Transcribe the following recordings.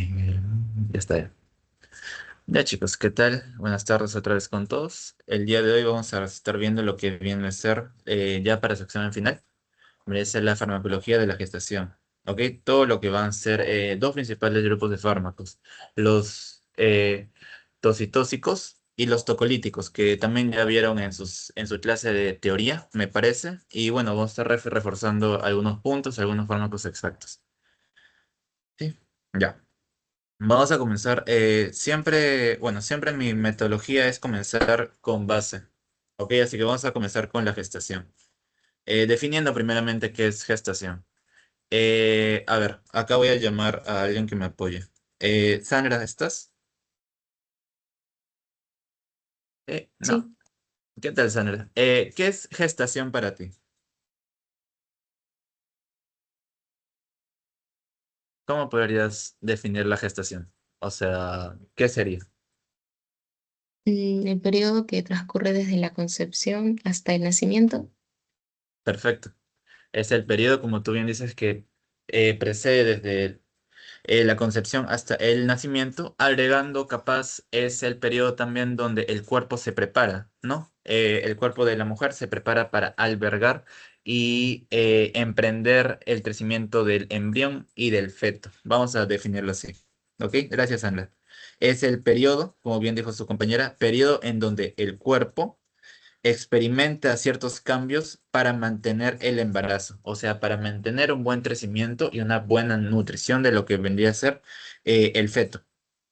Ya está. Ya chicos, ¿qué tal? Buenas tardes otra vez con todos. El día de hoy vamos a estar viendo lo que viene a ser ya para su examen final. Viene a ser la farmacología de la gestación. ¿Ok? Todo lo que van a ser dos principales grupos de fármacos. Los tocitóxicos y los tocolíticos, que también ya vieron en su clase de teoría, me parece. Y bueno, vamos a estar reforzando algunos puntos, algunos fármacos exactos. ¿Sí? Ya. Vamos a comenzar. Siempre mi metodología es comenzar con base. Ok, así que vamos a comenzar con la gestación. Definiendo primeramente qué es gestación. A ver, acá voy a llamar a alguien que me apoye. Sandra, ¿estás? No. Sí, ¿Qué tal, Sandra? ¿Qué es gestación para ti? ¿Cómo podrías definir la gestación? O sea, ¿qué sería? el periodo que transcurre desde la concepción hasta el nacimiento. Perfecto. Es el periodo, como tú bien dices, que precede desde la concepción hasta el nacimiento, agregando capaz es el periodo también donde el cuerpo se prepara, ¿no? El cuerpo de la mujer se prepara para albergar y emprender el crecimiento del embrión y del feto. Vamos a definirlo así. ¿Ok? Gracias, Sandra. Es el periodo, como bien dijo su compañera, periodo en donde el cuerpo experimenta ciertos cambios para mantener el embarazo, o sea, para mantener un buen crecimiento y una buena nutrición de lo que vendría a ser el feto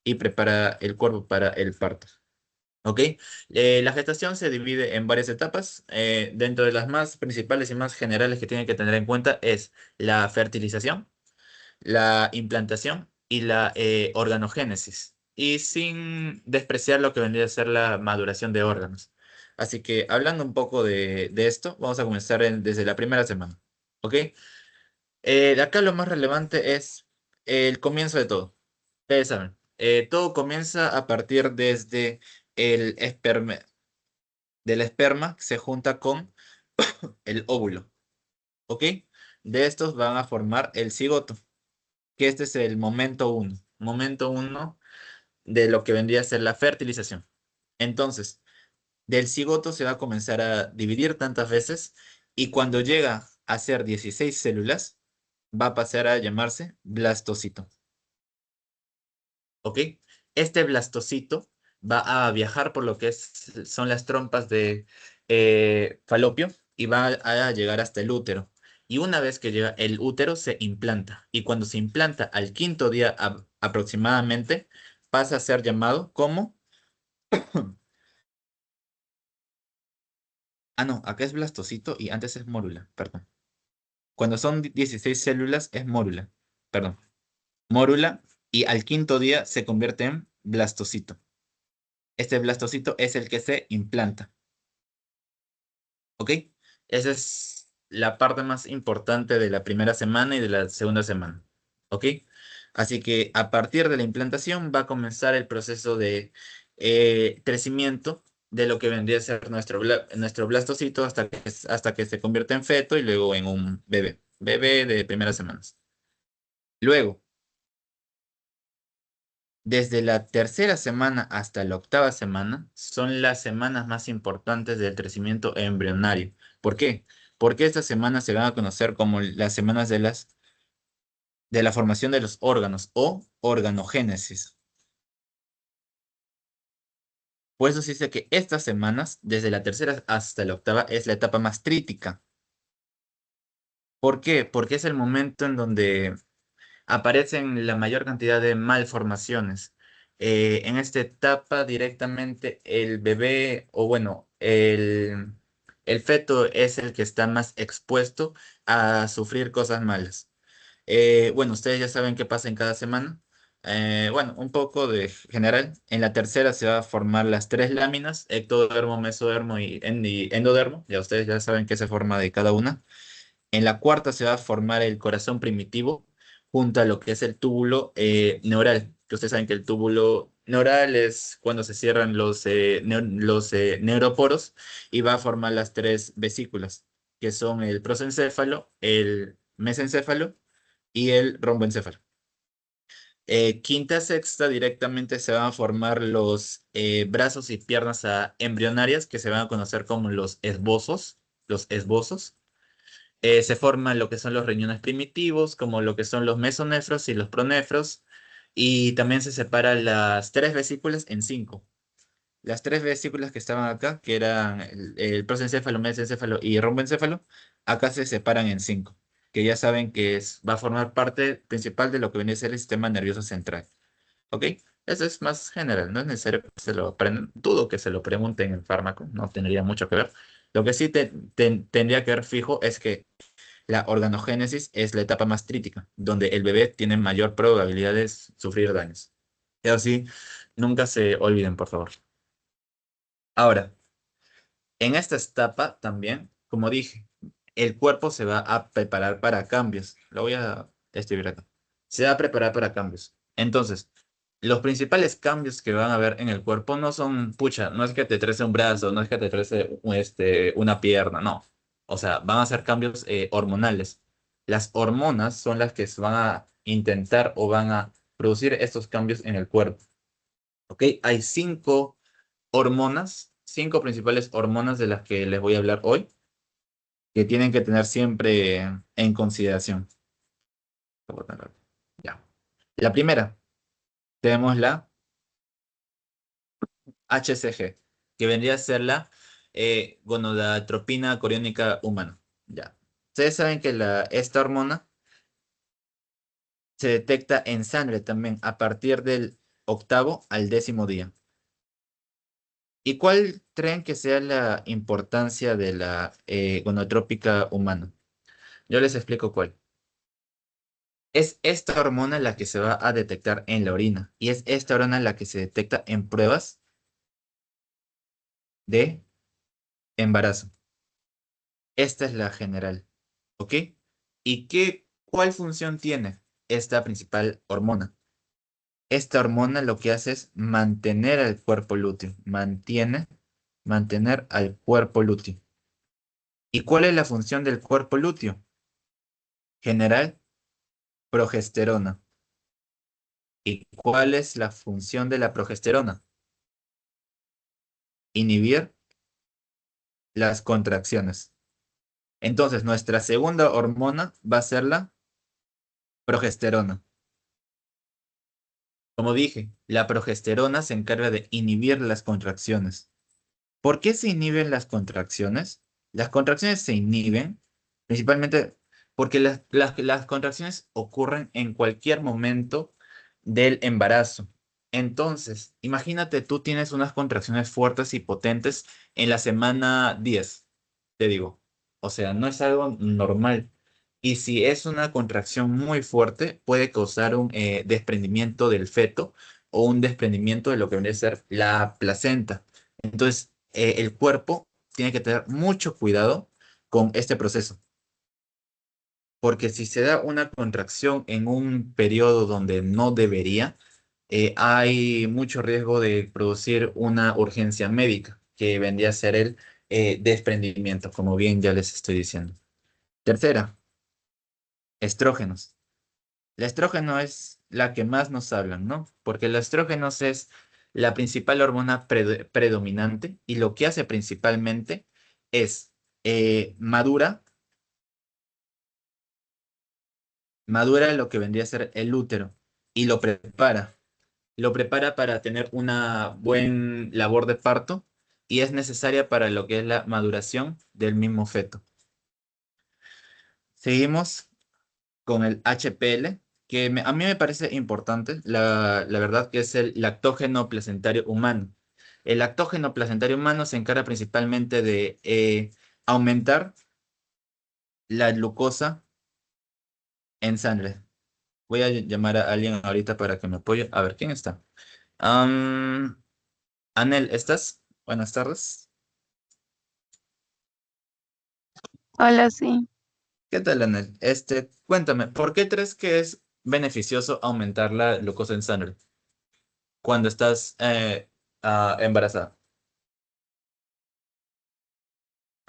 y prepara el cuerpo para el parto. ¿Ok? La gestación se divide en varias etapas. Dentro de las más principales y más generales que tienen que tener en cuenta es la fertilización, la implantación y la organogénesis, y sin despreciar lo que vendría a ser la maduración de órganos. Así que hablando un poco de esto, vamos a comenzar desde la primera semana. ¿Ok? De acá lo más relevante es el comienzo de todo. Ustedes saben, todo comienza a partir desde el esperma, del esperma que se junta con el óvulo. ¿Ok? De estos van a formar el cigoto, que este es el momento uno de lo que vendría a ser la fertilización. Entonces, del cigoto se va a comenzar a dividir tantas veces y cuando llega a ser 16 células, va a pasar a llamarse blastocito. ¿Ok? Este blastocito va a viajar por lo que son las trompas de falopio y va a llegar hasta el útero. Y una vez que llega el útero, se implanta. Y cuando se implanta al quinto día aproximadamente, pasa a ser llamado como... Ah, no, acá es blastocito y antes es mórula, perdón. Cuando son 16 células es mórula, perdón. Mórula y al quinto día se convierte en blastocito. Este blastocito es el que se implanta. ¿Ok? Esa es la parte más importante de la primera semana y de la segunda semana. ¿Ok? Así que a partir de la implantación va a comenzar el proceso de crecimiento de lo que vendría a ser nuestro blastocito hasta que se convierte en feto y luego en un bebé. Bebé de primeras semanas. Luego, desde la tercera semana hasta la octava semana son las semanas más importantes del crecimiento embrionario. ¿Por qué? Porque estas semanas se van a conocer como las semanas de la formación de los órganos o organogénesis. Por eso se dice que estas semanas, desde la tercera hasta la octava, es la etapa más crítica. ¿Por qué? Porque es el momento en donde aparecen la mayor cantidad de malformaciones. En esta etapa directamente el bebé, o bueno, el feto es el que está más expuesto a sufrir cosas malas. Bueno, ustedes ya saben qué pasa en cada semana. Bueno, un poco de general. En la tercera se va a formar las tres láminas, ectodermo, mesodermo y endodermo. Ya ustedes ya saben qué se forma de cada una. En la cuarta se va a formar el corazón primitivo junto a lo que es el túbulo neural, que ustedes saben que el túbulo neural es cuando se cierran los neuroporos y va a formar las tres vesículas, que son el prosencéfalo, el mesencéfalo y el romboencéfalo. Quinta, sexta, directamente se van a formar los brazos y piernas embrionarias que se van a conocer como los esbozos. Los esbozos. Se forman lo que son los riñones primitivos, como lo que son los mesonefros y los pronefros. Y también se separan las tres vesículas en cinco. Las tres vesículas que estaban acá, que eran el prosencéfalo, mesencéfalo y romboencéfalo, acá se separan en cinco, que ya saben que va a formar parte principal de lo que viene a ser el sistema nervioso central. ¿Ok? Eso es más general, no es necesario que se lo aprendan, dudo que se lo pregunten en fármaco, no tendría mucho que ver. Lo que sí tendría que ver fijo es que la organogénesis es la etapa más crítica, donde el bebé tiene mayor probabilidad de sufrir daños. Y así, nunca se olviden, por favor. Ahora, en esta etapa también, como dije, el cuerpo se va a preparar para cambios. Lo voy a escribir acá. Se va a preparar para cambios. Entonces, los principales cambios que van a haber en el cuerpo no son, pucha, no es que te trece un brazo, no es que te trece una pierna, no. O sea, van a ser cambios hormonales. Las hormonas son las que se van a intentar o van a producir estos cambios en el cuerpo. ¿Ok? Hay cinco principales hormonas de las que les voy a hablar hoy, que tienen que tener siempre en consideración. Ya. La primera, tenemos la HCG, que vendría a ser la gonadotropina coriónica humana. Ya. Ustedes saben que esta hormona se detecta en sangre también a partir del octavo al décimo día. ¿Y cuál creen que sea la importancia de la gonadotrópica humana? Yo les explico cuál. Es esta hormona la que se va a detectar en la orina y es esta hormona la que se detecta en pruebas de embarazo. Esta es la general, ¿ok? ¿Y cuál función tiene esta principal hormona? Esta hormona lo que hace es mantener al cuerpo lúteo, mantener al cuerpo lúteo. ¿Y cuál es la función del cuerpo lúteo? General, progesterona. ¿Y cuál es la función de la progesterona? Inhibir las contracciones. Entonces, nuestra segunda hormona va a ser la progesterona. Como dije, la progesterona se encarga de inhibir las contracciones. ¿Por qué se inhiben las contracciones? Las contracciones se inhiben principalmente porque las contracciones ocurren en cualquier momento del embarazo. Entonces, imagínate, tú tienes unas contracciones fuertes y potentes en la semana 10, te digo. O sea, no es algo normal. Y si es una contracción muy fuerte, puede causar un desprendimiento del feto o un desprendimiento de lo que viene a ser la placenta. Entonces, el cuerpo tiene que tener mucho cuidado con este proceso, porque si se da una contracción en un periodo donde no debería, hay mucho riesgo de producir una urgencia médica, que vendría a ser el desprendimiento, como bien ya les estoy diciendo. Tercera, estrógenos. El estrógeno es la que más nos hablan, ¿no? Porque el estrógeno es la principal hormona predominante y lo que hace principalmente es madura lo que vendría a ser el útero y lo prepara. Lo prepara para tener una buena labor de parto y es necesaria para lo que es la maduración del mismo feto. Seguimos con el HPL, que a mí me parece importante, la verdad que es el lactógeno placentario humano. El lactógeno placentario humano se encarga principalmente de aumentar la glucosa en sangre. Voy a llamar a alguien ahorita para que me apoye. A ver, ¿quién está? Am, Anel, ¿estás? Buenas tardes. Hola, sí, ¿Qué tal, Anel? Cuéntame, ¿por qué crees que es beneficioso aumentar la glucosa en sangre cuando estás embarazada?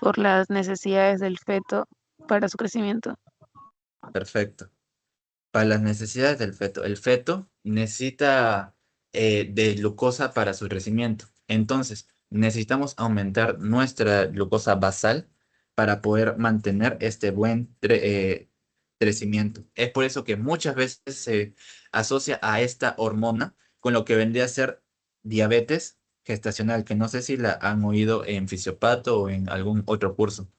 por las necesidades del feto para su crecimiento. Perfecto. Para las necesidades del feto. El feto necesita de glucosa para su crecimiento. Entonces, necesitamos aumentar nuestra glucosa basal para poder mantener este buen crecimiento. Es por eso que muchas veces se asocia a esta hormona con lo que vendría a ser diabetes gestacional, que no sé si la han oído en fisiopato o en algún otro curso.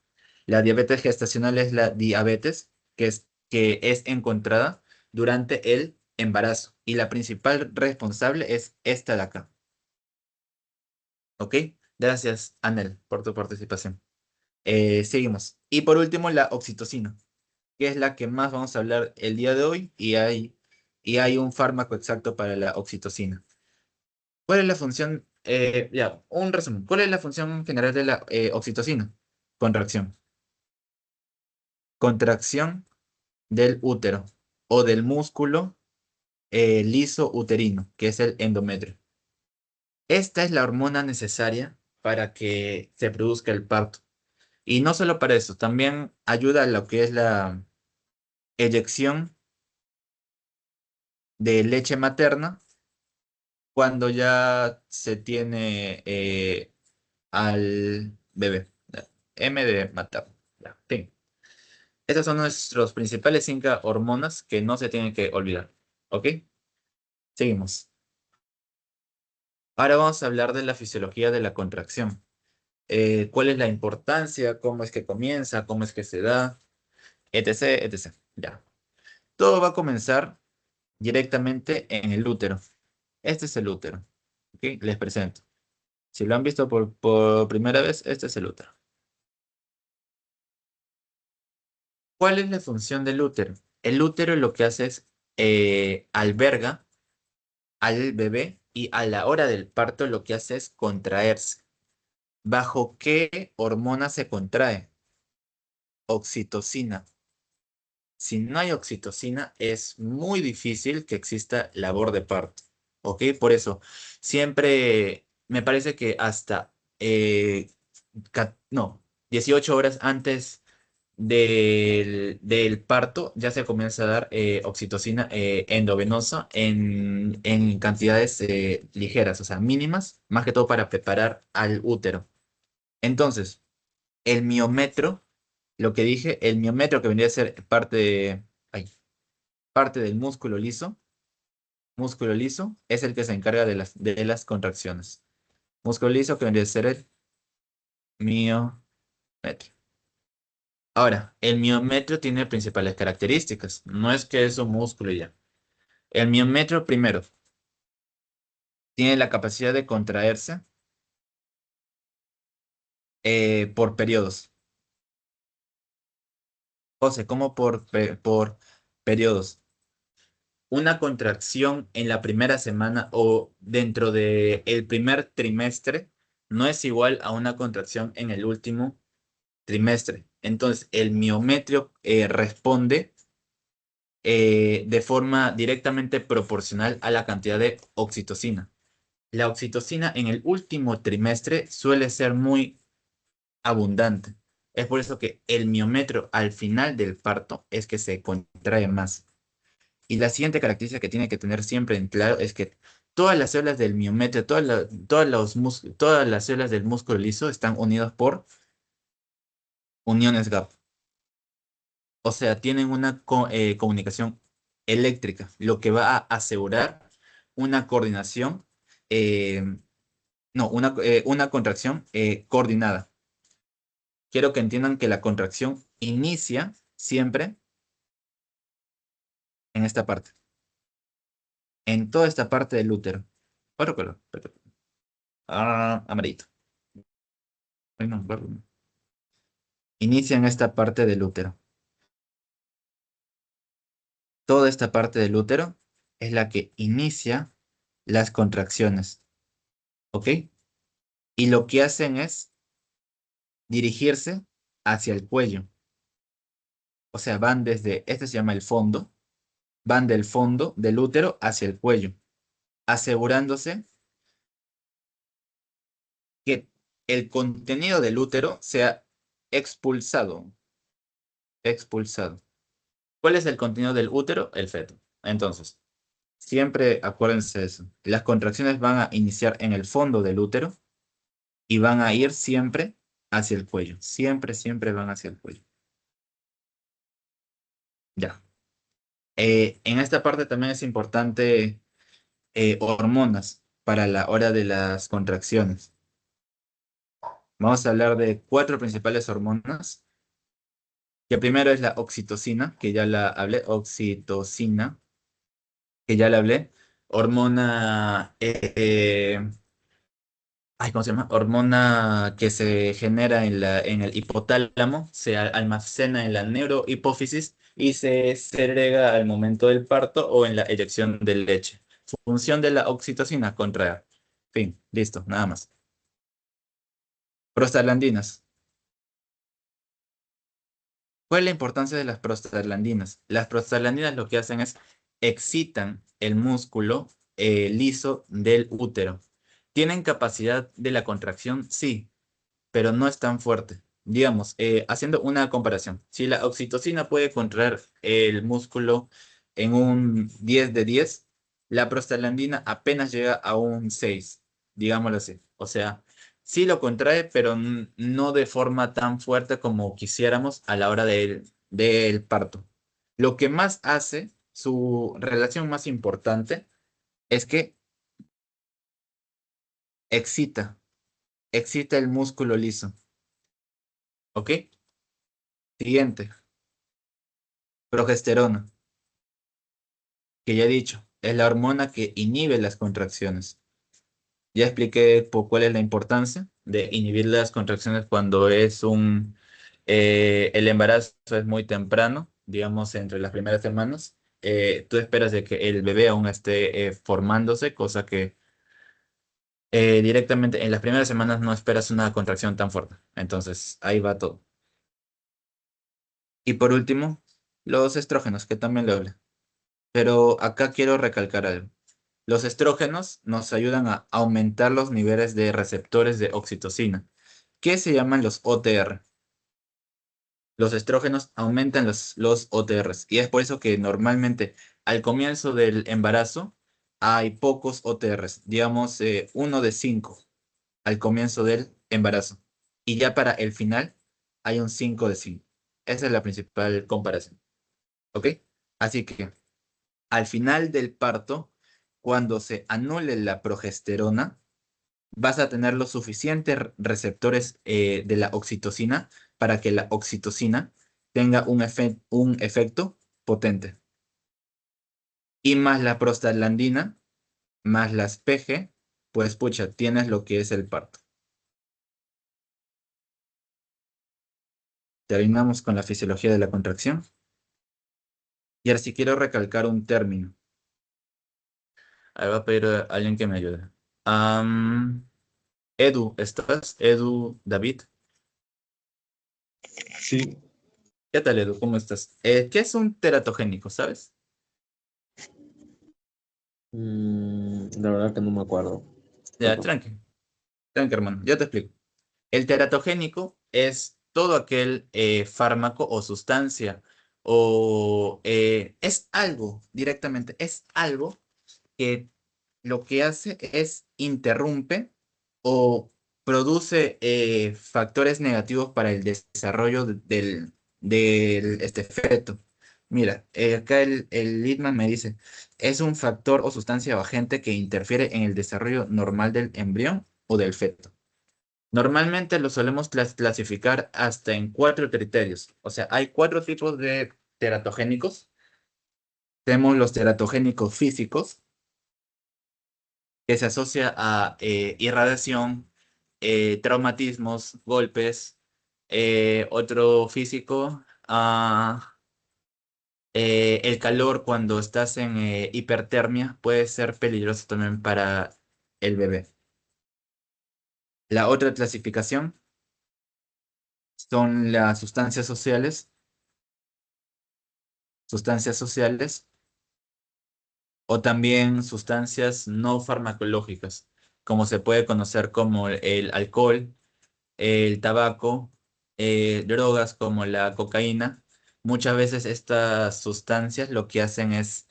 La diabetes gestacional es la diabetes que es encontrada durante el embarazo y la principal responsable es esta de acá. ¿Ok? Gracias, Anel, por tu participación. Seguimos. Y por último, la oxitocina, que es la que más vamos a hablar el día de hoy y hay un fármaco exacto para la oxitocina. ¿Cuál es la función? Ya, un resumen. ¿Cuál es la función general de la oxitocina? Contracción. Contracción del útero o del músculo liso uterino, que es el endometrio. Esta es la hormona necesaria para que se produzca el parto. Y no solo para eso, también ayuda a lo que es la eyección de leche materna cuando ya se tiene al bebé. Ya, M de materno. Ya, fin. Estas son nuestros principales 5 hormonas que no se tienen que olvidar. ¿Ok? Seguimos. Ahora vamos a hablar de la fisiología de la contracción. ¿Cuál es la importancia? ¿Cómo es que comienza? ¿Cómo es que se da? Etc, etc. Ya. Todo va a comenzar directamente en el útero. Este es el útero. ¿Ok? Les presento. Si lo han visto por primera vez, este es el útero. ¿Cuál es la función del útero? El útero lo que hace es alberga al bebé y a la hora del parto lo que hace es contraerse. ¿Bajo qué hormona se contrae? Oxitocina. Si no hay oxitocina, es muy difícil que exista labor de parto. ¿Ok? Por eso, siempre me parece que hasta, no, 18 horas antes del parto ya se comienza a dar oxitocina endovenosa en cantidades ligeras, o sea, mínimas, más que todo para preparar al útero. Entonces, el miometro, lo que dije, el miometro que vendría a ser ay, parte del músculo liso, es el que se encarga de las contracciones. Músculo liso que vendría a ser el miometro. Ahora, el miometro tiene principales características. No es que es un músculo y ya. El miometro, primero, tiene la capacidad de contraerse por periodos. O sea, como por periodos. Una contracción en la primera semana o dentro del primer trimestre no es igual a una contracción en el último trimestre. Entonces, el miometrio responde de forma directamente proporcional a la cantidad de oxitocina. La oxitocina en el último trimestre suele ser muy abundante. Es por eso que el miometrio al final del parto es que se contrae más. Y la siguiente característica que tiene que tener siempre en claro es que todas las células del miometrio, todas las células del músculo liso están unidas por uniones gap. O sea, tienen una comunicación eléctrica, lo que va a asegurar una coordinación, eh, no, una contracción coordinada. Quiero que entiendan que la contracción inicia siempre en esta parte, en toda esta parte del útero. Otro color, amarillito. Ay, no, verde no. Inicia en esta parte del útero. Toda esta parte del útero es la que inicia las contracciones. ¿Ok? Y lo que hacen es dirigirse hacia el cuello. O sea, van desde, este se llama el fondo, van del fondo del útero hacia el cuello, asegurándose que el contenido del útero sea expulsado. Expulsado. ¿Cuál es el contenido del útero? El feto. Entonces, Siempre acuérdense de eso. Las contracciones van a iniciar en el fondo del útero y van a ir siempre hacia el cuello. Siempre, siempre van hacia el cuello. Ya. En esta parte también es importante hormonas para la hora de las contracciones. Vamos a hablar de 4 principales hormonas. Que primero es la oxitocina, que ya la hablé. Oxitocina, que ya la hablé. Hormona ay, ¿cómo se llama? Hormona que se genera en el hipotálamo, se almacena en la neurohipófisis y se segrega al momento del parto o en la eyección de leche. Función de la oxitocina, contraer. Fin, listo, nada más. Prostaglandinas. ¿Cuál es la importancia de las prostaglandinas? Las prostaglandinas lo que hacen es excitan el músculo liso del útero. ¿Tienen capacidad de la contracción? Sí, pero no es tan fuerte. Digamos, haciendo una comparación, si la oxitocina puede contraer el músculo en un 10 de 10, la prostaglandina apenas llega a un 6, digámoslo así. O sea, sí lo contrae, pero no de forma tan fuerte como quisiéramos a la hora del parto. Lo que más hace, su relación más importante, es que excita, excita el músculo liso. ¿Ok? Siguiente. Progesterona, que ya he dicho, es la hormona que inhibe las contracciones. Ya expliqué por cuál es la importancia de inhibir las contracciones cuando el embarazo es muy temprano, digamos entre las primeras semanas. Tú esperas de que el bebé aún esté formándose, cosa que directamente en las primeras semanas no esperas una contracción tan fuerte. Entonces, ahí va todo. Y por último, los estrógenos, que también lo hablé. Pero acá quiero recalcar algo. Los estrógenos nos ayudan a aumentar los niveles de receptores de oxitocina, que se llaman los OTR. Los estrógenos aumentan los OTRs y es por eso que normalmente al comienzo del embarazo hay pocos OTRs, digamos 1 de 5 al comienzo del embarazo. Y ya para el final hay un 5 de 5. Esa es la principal comparación. ¿Ok? Así que al final del parto, cuando se anule la progesterona, vas a tener los suficientes receptores de la oxitocina para que la oxitocina tenga un efecto potente. Y más la prostaglandina, más las PG, pues pucha, tienes lo que es el parto. Terminamos con la fisiología de la contracción. Y ahora sí quiero recalcar un término. Ahí va a pedir a alguien que me ayude. Edu, ¿estás? Edu, David. Sí, ¿Qué tal, Edu? ¿Cómo estás? ¿Qué es un teratogénico, sabes? la verdad que no me acuerdo. Ya, tranqui, tranqui, hermano, yo te explico. El teratogénico es todo aquel fármaco o sustancia o es algo directamente, es algo que lo que hace es interrumpe o produce factores negativos para el desarrollo del feto. Mira, acá el Littman me dice, es un factor o sustancia o agente que interfiere en el desarrollo normal del embrión o del feto. Normalmente lo solemos clasificar hasta en 4 criterios. O sea, hay 4 tipos de teratogénicos. Tenemos los teratogénicos físicos, que se asocia a irradiación, traumatismos, golpes. Otro físico, el calor cuando estás en hipertermia puede ser peligroso también para el bebé. La otra clasificación son las sustancias sociales o también sustancias no farmacológicas, como se puede conocer como el alcohol, el tabaco, drogas como la cocaína. Muchas veces estas sustancias lo que hacen es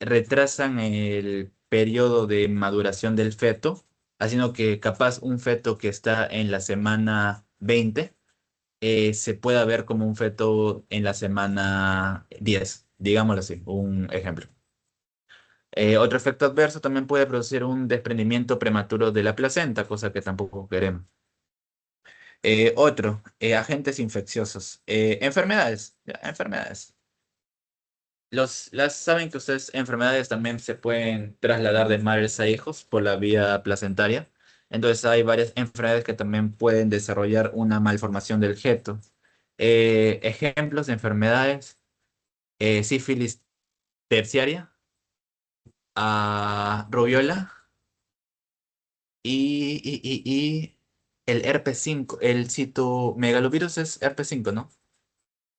retrasan el periodo de maduración del feto, haciendo que capaz un feto que está en la semana 20 se pueda ver como un feto en la semana 10, digámoslo así, un ejemplo. Otro efecto adverso también puede producir un desprendimiento prematuro de la placenta, cosa que tampoco queremos. Agentes infecciosos. Enfermedades, ya, enfermedades. Saben que ustedes enfermedades también se pueden trasladar de madres a hijos por la vía placentaria. Entonces hay varias enfermedades que también pueden desarrollar una malformación del feto. Ejemplos de enfermedades, sífilis terciaria, rubiola y el herpes 5, el citomegalovirus es herpes 5, ¿no?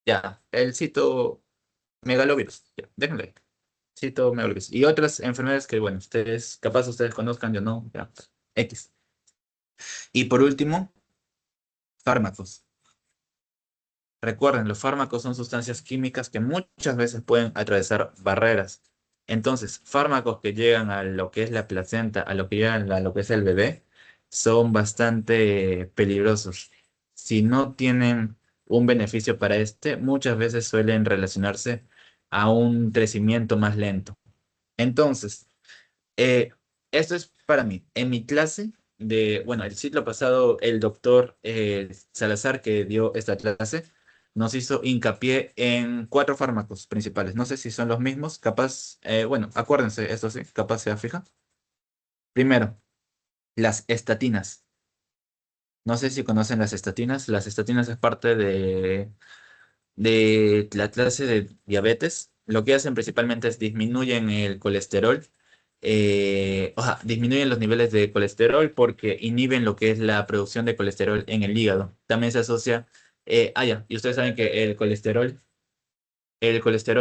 Ya, el citomegalovirus, ya, déjenlo ahí. Citomegalovirus. Y otras enfermedades que, bueno, ustedes conozcan, yo no, ya, X. Y por último, fármacos. Recuerden, los fármacos son sustancias químicas que muchas veces pueden atravesar barreras. Entonces, fármacos que llegan a lo que es la placenta, a lo que llegan a lo que es el bebé, son bastante peligrosos. Si no tienen un beneficio para este, muchas veces suelen relacionarse a un crecimiento más lento. Entonces, eh, esto es para mí. En mi clase bueno, el ciclo pasado, el doctor Salazar, que dio esta clase, nos hizo hincapié en 4 fármacos principales. No sé si son los mismos, capaz, bueno, acuérdense, esto sí, capaz sea fija. Primero, las estatinas. No sé si conocen las estatinas. Las estatinas es parte de la clase de diabetes. Lo que hacen principalmente es disminuyen el colesterol, disminuyen los niveles de colesterol porque inhiben lo que es la producción de colesterol en el hígado. También se asocia, ya, y ustedes saben que el colesterol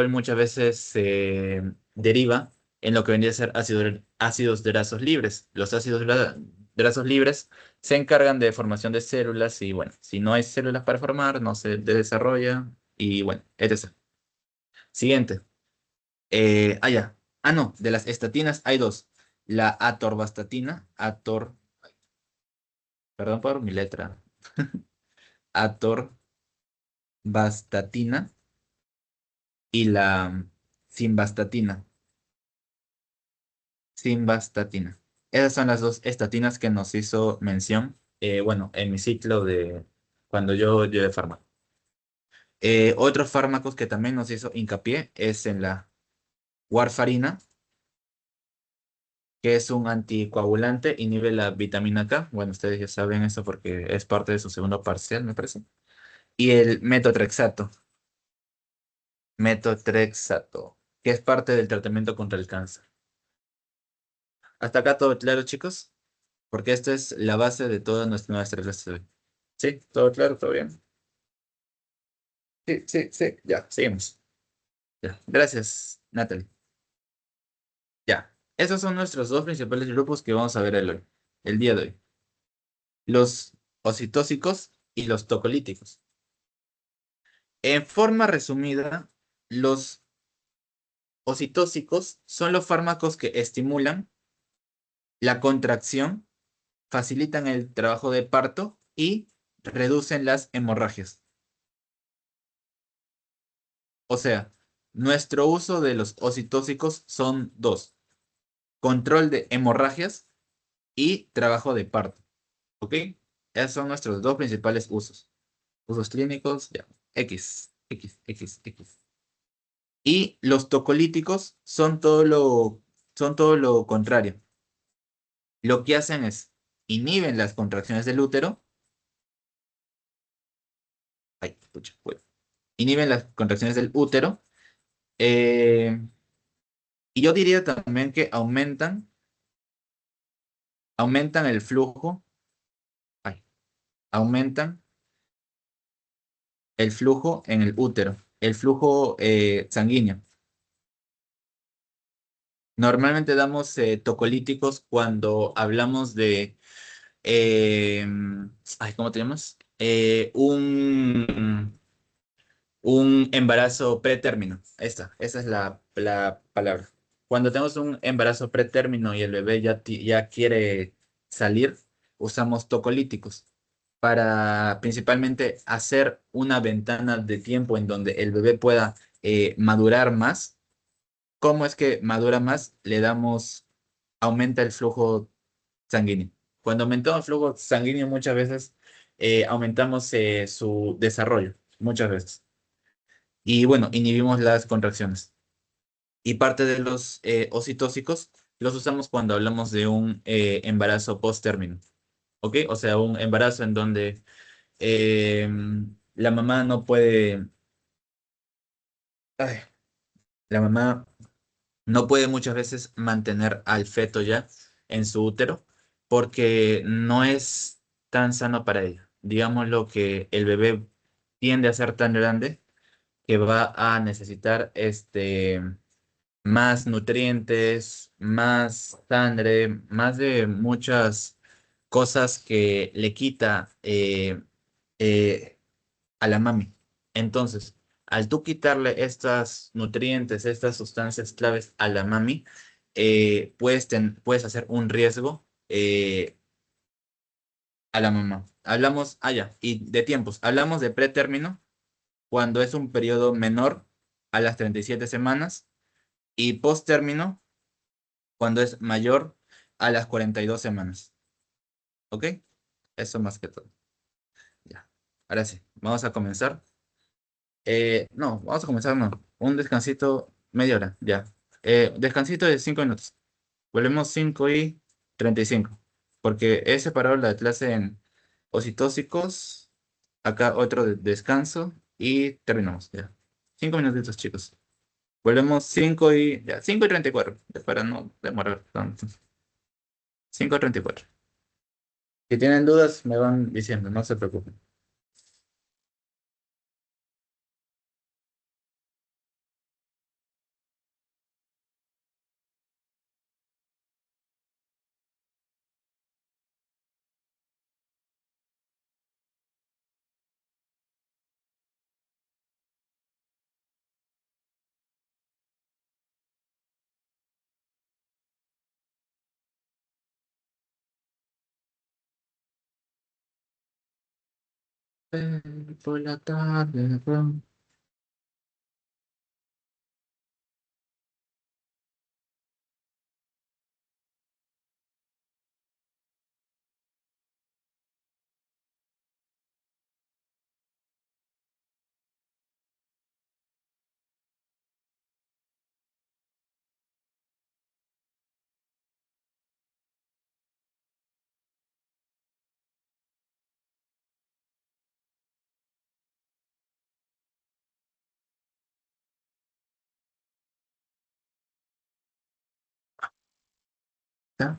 muchas veces se deriva en lo que vendría a ser ácidos grasos libres. Los ácidos grasos libres se encargan de formación de células y bueno, si no hay células para formar, no se desarrolla y bueno, etc. Siguiente. Ya. No, de las estatinas hay 2. La atorvastatina, perdón por mi letra, atorvastatina y la simvastatina. Simvastatina. Esas son las 2 estatinas que nos hizo mención, bueno, en mi ciclo de cuando yo llevé fármaco. Otros fármacos que también nos hizo hincapié es en la warfarina, que es un anticoagulante, inhibe la vitamina K. Bueno, ustedes ya saben eso porque es parte de su segundo parcial, me parece. Y el metotrexato, que es parte del tratamiento contra el cáncer. ¿Hasta acá todo claro, chicos? Porque esto es la base de toda nuestra clase de hoy. ¿Sí? ¿Todo claro? ¿Todo bien? Sí, sí, sí. Ya, seguimos. Ya. Gracias, Natalie. Ya. Esos son nuestros 2 principales grupos que vamos a ver el día de hoy. Los ocitóxicos y los tocolíticos. En forma resumida, los ocitóxicos son los fármacos que estimulan la contracción, facilitan el trabajo de parto y reducen las hemorragias. O sea, nuestro uso de los ocitóxicos son 2: control de hemorragias y trabajo de parto. ¿Ok? Esos son nuestros 2 principales usos. Usos clínicos, ya. X, X, X, X. Y los tocolíticos son todo lo contrario. Lo que hacen es inhiben las contracciones del útero. Ay, pucha, bueno. Inhiben las contracciones del útero. Y yo diría también que aumentan el flujo. Ay, aumentan el flujo en el útero, el flujo sanguíneo. Normalmente damos tocolíticos cuando hablamos de, eh, ¿cómo tenemos? Un embarazo pretérmino. Esa es la palabra. Cuando tenemos un embarazo pretérmino y el bebé ya quiere salir, usamos tocolíticos para principalmente hacer una ventana de tiempo en donde el bebé pueda madurar más. ¿Cómo es que madura más? Aumenta el flujo sanguíneo. Cuando aumentamos el flujo sanguíneo muchas veces aumentamos su desarrollo, muchas veces. Y bueno, inhibimos las contracciones. Y parte de los ocitóxicos los usamos cuando hablamos de un embarazo post-término. ¿Ok? O sea, un embarazo en donde eh, la mamá no puede, ay, la mamá no puede muchas veces mantener al feto ya en su útero porque no es tan sano para ella. Digámoslo que el bebé tiende a ser tan grande que va a necesitar más nutrientes, más sangre, más de muchas cosas que le quita eh, a la mami. Entonces, al tú quitarle estas nutrientes, estas sustancias claves a la mami, puedes hacer un riesgo a la mamá. Hablamos, ya, y de tiempos. Hablamos de pretérmino cuando es un periodo menor a las 37 semanas y posttérmino cuando es mayor a las 42 semanas. ¿Ok? Eso más que todo. Ya. Ahora sí, vamos a comenzar. No, vamos a comenzar, no. Un descansito, media hora, ya. Descansito de 5 minutos. Volvemos 5:35. Porque he separado la clase en ocitóxicos. Acá otro descanso. Y terminamos, ya. 5 minutitos, chicos. Volvemos 5:34. Ya, para no demorar tanto. 5:34. Si tienen dudas, me van diciendo, no se preocupen. Por la tarde, ¿ya?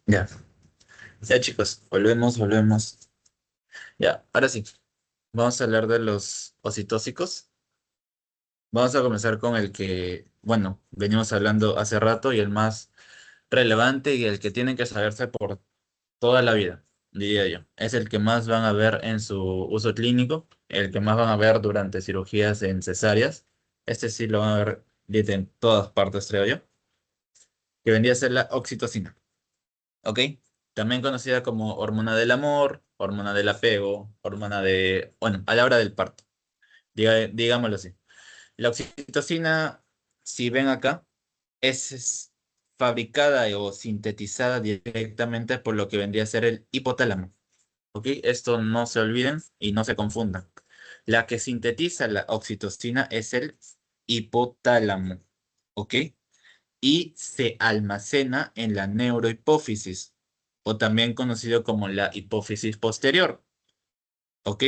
Ya, ya chicos, volvemos. Ya, ahora sí, vamos a hablar de los ocitóxicos. Vamos a comenzar con el que, bueno, venimos hablando hace rato y el más relevante y el que tienen que saberse por toda la vida, diría yo. Es el que más van a ver en su uso clínico, el que más van a ver durante cirugías en cesáreas. Este sí lo van a ver en todas partes, creo yo, que vendría a ser la oxitocina, ¿ok? También conocida como hormona del amor, hormona del apego, hormona de, bueno, a la hora del parto, digámoslo así. La oxitocina, si ven acá, es fabricada o sintetizada directamente por lo que vendría a ser el hipotálamo. ¿Ok? Esto no se olviden y no se confundan. La que sintetiza la oxitocina es el hipotálamo. ¿Ok? Y se almacena en la neurohipófisis, o también conocido como la hipófisis posterior. ¿Ok?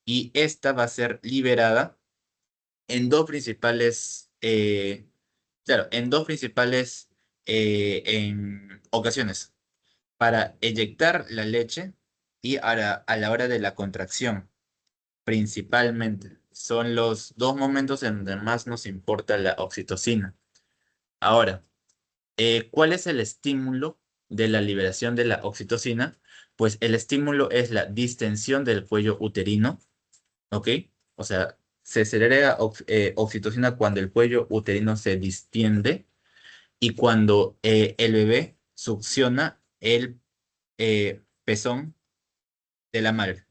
Y esta va a ser liberada en dos principales, claro, en dos principales en ocasiones, para eyectar la leche y a la hora de la contracción, principalmente. Son los dos momentos en donde más nos importa la oxitocina. Ahora, ¿cuál es el estímulo de la liberación de la oxitocina? Pues el estímulo es la distensión del cuello uterino, ¿ok? O sea, se segrega oxitocina cuando el cuello uterino se distiende y cuando el bebé succiona el pezón de la madre.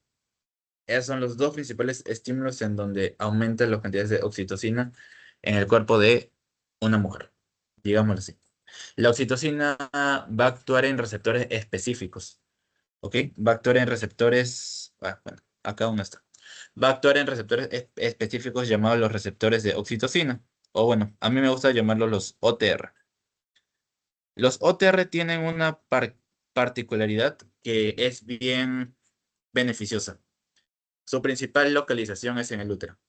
Esos son los dos principales estímulos en donde aumenta las cantidades de oxitocina en el cuerpo de una mujer, digámoslo así. La oxitocina va a actuar en receptores específicos, ¿ok? Va a actuar en receptores, bueno, acá uno está. Va a actuar en receptores específicos llamados los receptores de oxitocina, o bueno, a mí me gusta llamarlos los OTR. Los OTR tienen una particularidad que es bien beneficiosa. Su principal localización es en el útero.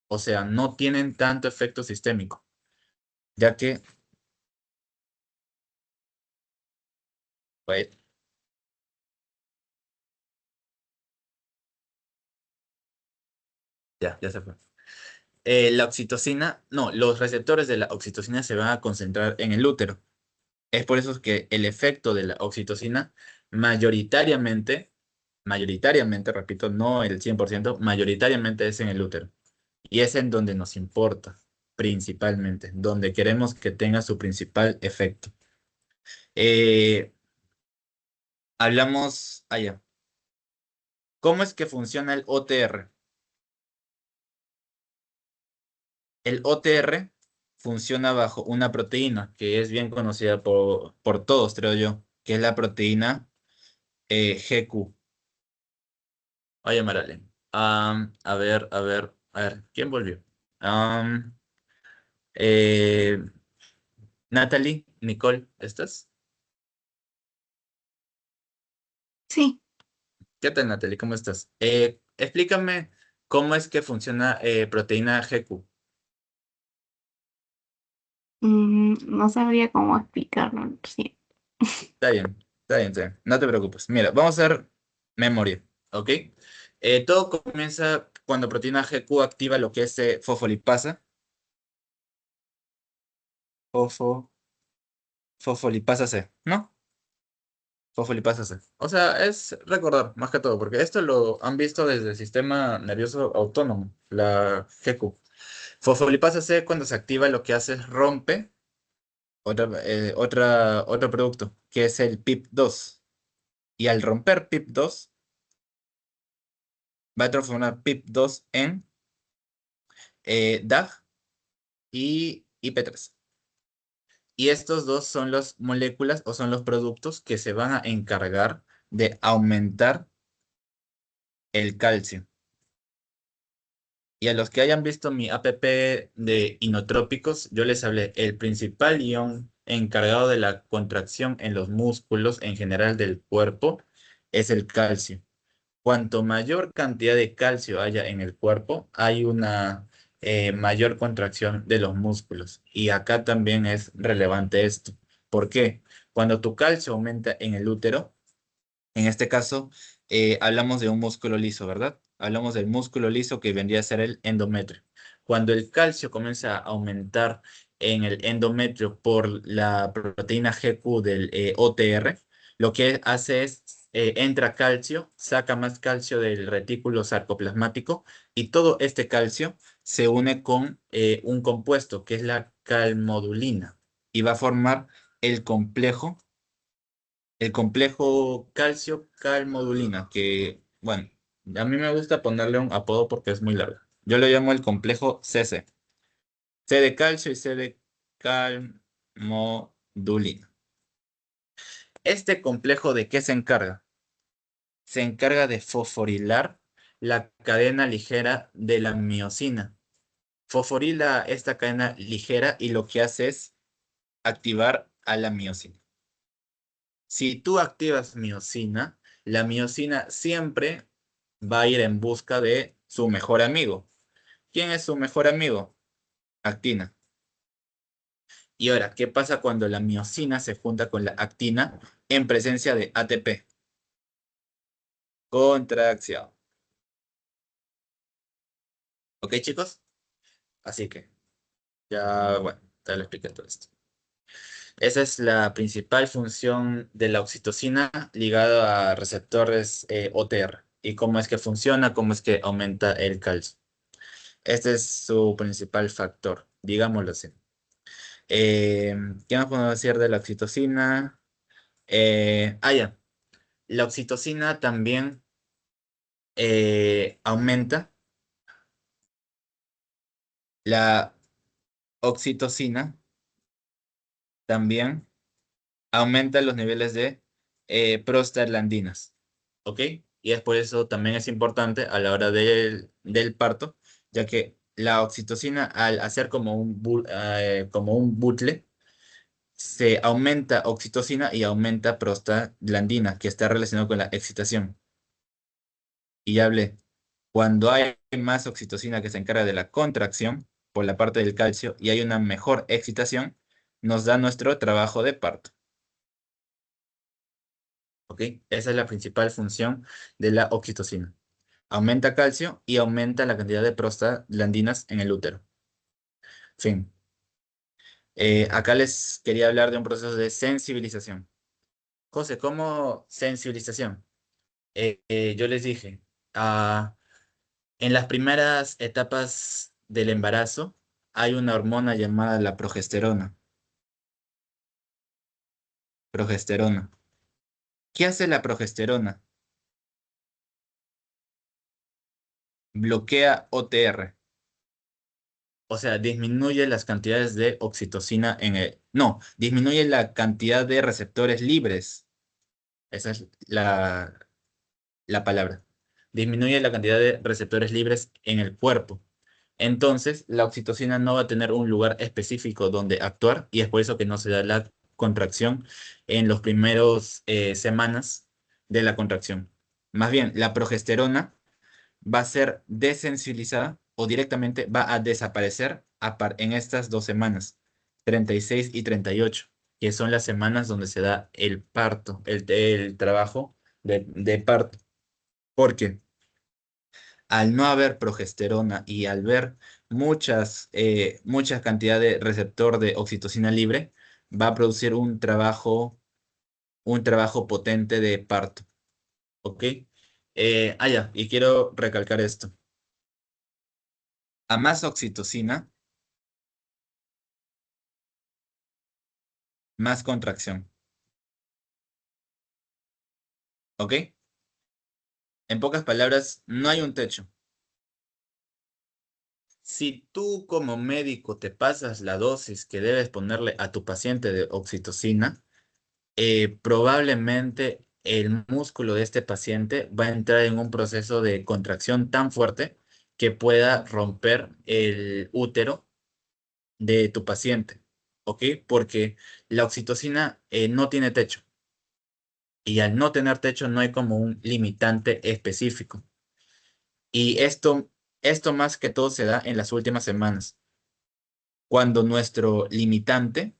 O sea, no tienen tanto efecto sistémico, ya que, wait, ya se fue. La oxitocina, no, los receptores de la oxitocina se van a concentrar en el útero. Es por eso que el efecto de la oxitocina mayoritariamente, repito, no el 100%, mayoritariamente es en el útero. Y es en donde nos importa, principalmente, donde queremos que tenga su principal efecto. Eh, hablamos allá. ¿Cómo es que funciona el OTR? El OTR funciona bajo una proteína que es bien conocida por todos, creo yo, que es la proteína GQ. Oye, Maralen. A ver, ¿quién volvió? Am, eh, Natalie, Nicole, ¿estás? Sí, ¿Qué tal, Natalie? ¿Cómo estás? Explícame cómo es que funciona proteína GQ. no sabría cómo explicarlo. Sí. Está bien, está bien, está bien. No te preocupes. Mira, vamos a hacer memoria, ¿ok? Todo comienza cuando proteína GQ activa lo que es fosfolipasa. Fosfo, fosfolipasa C, ¿no? Fosfolipasa C. O sea, es recordar, más que todo, porque esto lo han visto desde el sistema nervioso autónomo, la GQ. Fosfolipasa C, cuando se activa, lo que hace es rompe otro producto, que es el PIP2. Y al romper PIP2, va a transformar PIP2 en DAG y IP3. Y estos dos son las moléculas o son los productos que se van a encargar de aumentar el calcio. Y a los que hayan visto mi APP de inotrópicos, yo les hablé, el principal ion encargado de la contracción en los músculos en general del cuerpo es el calcio. Cuanto mayor cantidad de calcio haya en el cuerpo, hay una mayor contracción de los músculos. Y acá también es relevante esto. ¿Por qué? Cuando tu calcio aumenta en el útero, en este caso, hablamos de un músculo liso, ¿verdad? Hablamos del músculo liso que vendría a ser el endometrio. Cuando el calcio comienza a aumentar en el endometrio por la proteína GQ del OTR, lo que hace es, entra calcio, saca más calcio del retículo sarcoplasmático y todo este calcio se une con un compuesto que es la calmodulina y va a formar el complejo calcio-calmodulina, que, bueno, a mí me gusta ponerle un apodo porque es muy largo. Yo lo llamo el complejo CC. C de calcio y C de calmodulina. ¿Este complejo de qué se encarga? Se encarga de fosforilar la cadena ligera de la miosina. Fosforila esta cadena ligera y lo que hace es activar a la miosina. Si tú activas miosina, la miosina siempre va a ir en busca de su mejor amigo. ¿Quién es su mejor amigo? Actina. Y ahora, ¿qué pasa cuando la miosina se junta con la actina en presencia de ATP? Contracción. ¿Ok, chicos? Así que, ya, bueno, te lo expliqué todo esto. Esa es la principal función de la oxitocina ligada a receptores OTR. Y cómo es que funciona, cómo es que aumenta el calcio. Este es su principal factor, digámoslo así. Eh, ¿Qué más podemos decir de la oxitocina? Ya. La oxitocina también aumenta. La oxitocina también aumenta los niveles de prostaglandinas. ¿Ok? Y es por eso también es importante a la hora del parto, ya que la oxitocina, al hacer como un bucle, se aumenta oxitocina y aumenta prostaglandina, que está relacionado con la excitación. Y ya hablé, cuando hay más oxitocina que se encarga de la contracción por la parte del calcio y hay una mejor excitación, nos da nuestro trabajo de parto. ¿Ok? Esa es la principal función de la oxitocina. Aumenta calcio y aumenta la cantidad de prostaglandinas en el útero. Fin. Acá les quería hablar de un proceso de sensibilización. José, ¿cómo sensibilización? Yo les dije, en las primeras etapas del embarazo hay una hormona llamada la progesterona. Progesterona. ¿Qué hace la progesterona? Bloquea OTR. O sea, disminuye las cantidades de oxitocina en el... No, disminuye la cantidad de receptores libres. Esa es la palabra. Disminuye la cantidad de receptores libres en el cuerpo. Entonces, la oxitocina no va a tener un lugar específico donde actuar y es por eso que no se da la contracción en los primeros semanas de la contracción. Más bien, la progesterona va a ser desensibilizada o directamente va a desaparecer en estas 2 semanas, 36 y 38, que son las semanas donde se da el parto, el trabajo de parto. Porque al no haber progesterona y al ver muchas cantidades de receptor de oxitocina libre, va a producir un trabajo potente de parto. ¿Ok? Ya, y quiero recalcar esto. A más oxitocina, más contracción. ¿Ok? En pocas palabras, no hay un techo. Si tú como médico te pasas la dosis que debes ponerle a tu paciente de oxitocina, probablemente el músculo de este paciente va a entrar en un proceso de contracción tan fuerte que pueda romper el útero de tu paciente, ¿ok? Porque la oxitocina no tiene techo y al no tener techo no hay como un limitante específico. Y esto más que todo se da en las últimas semanas, cuando nuestro limitante,